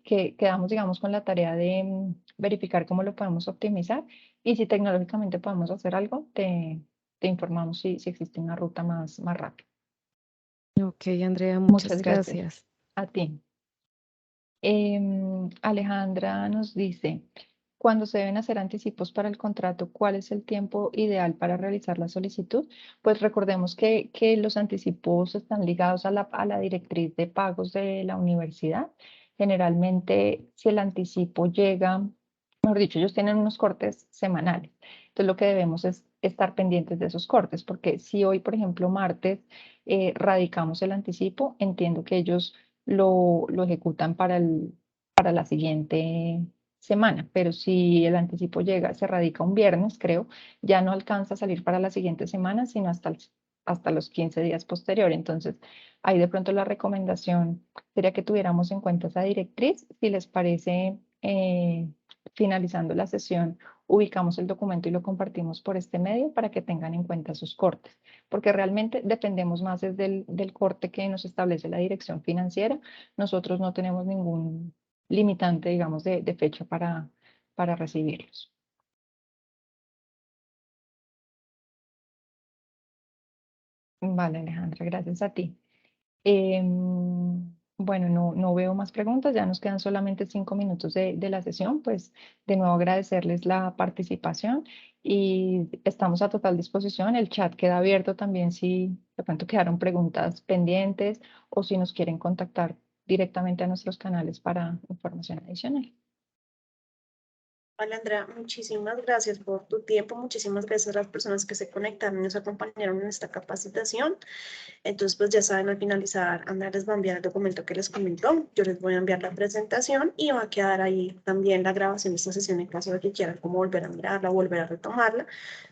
quedamos, digamos, con la tarea de verificar cómo lo podemos optimizar y si tecnológicamente podemos hacer algo, te informamos si existe una ruta más rápida. Ok, Andrea, Muchas muchas gracias gracias. a ti. Alejandra nos dice, cuando se deben hacer anticipos para el contrato, ¿cuál es el tiempo ideal para realizar la solicitud? Pues recordemos que los anticipos están ligados a la directriz de pagos de la universidad. Generalmente, si el anticipo llega, mejor dicho, ellos tienen unos cortes semanales. Entonces, lo que debemos es estar pendientes de esos cortes, porque si hoy, por ejemplo, martes, radicamos el anticipo, entiendo que ellos lo ejecutan para la siguiente semana, pero si el anticipo llega, se radica un viernes, creo, ya no alcanza a salir para la siguiente semana, sino hasta los 15 días posteriores. Entonces, ahí de pronto la recomendación sería que tuviéramos en cuenta esa directriz. Si les parece, finalizando la sesión, ubicamos el documento y lo compartimos por este medio para que tengan en cuenta sus cortes, porque realmente dependemos más es del corte que nos establece la dirección financiera. Nosotros no tenemos ningún limitante, digamos, de fecha para recibirlos. Vale, Alejandra, gracias a ti. Bueno, no veo más preguntas, ya nos quedan solamente 5 minutos de la sesión, pues de nuevo agradecerles la participación y estamos a total disposición. El chat queda abierto también si de pronto quedaron preguntas pendientes o si nos quieren contactar directamente a nuestros canales para información adicional. Vale, Andrea, muchísimas gracias por tu tiempo, muchísimas gracias a las personas que se conectaron y nos acompañaron en esta capacitación. Entonces, pues ya saben, al finalizar, Andrea les va a enviar el documento que les comentó, yo les voy a enviar la presentación y va a quedar ahí también la grabación de esta sesión en caso de que quieran como volver a mirarla, volver a retomarla.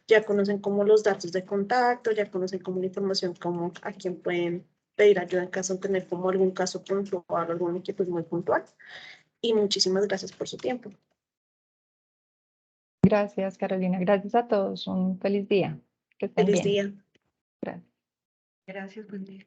Ya conocen como los datos de contacto, ya conocen como la información, como a quién pueden pedir ayuda en caso de tener como algún caso puntual o algún equipo muy puntual. Y muchísimas gracias por su tiempo. Gracias, Carolina. Gracias a todos. Un feliz día. Que estén Feliz bien. día. Gracias. Gracias, buen día.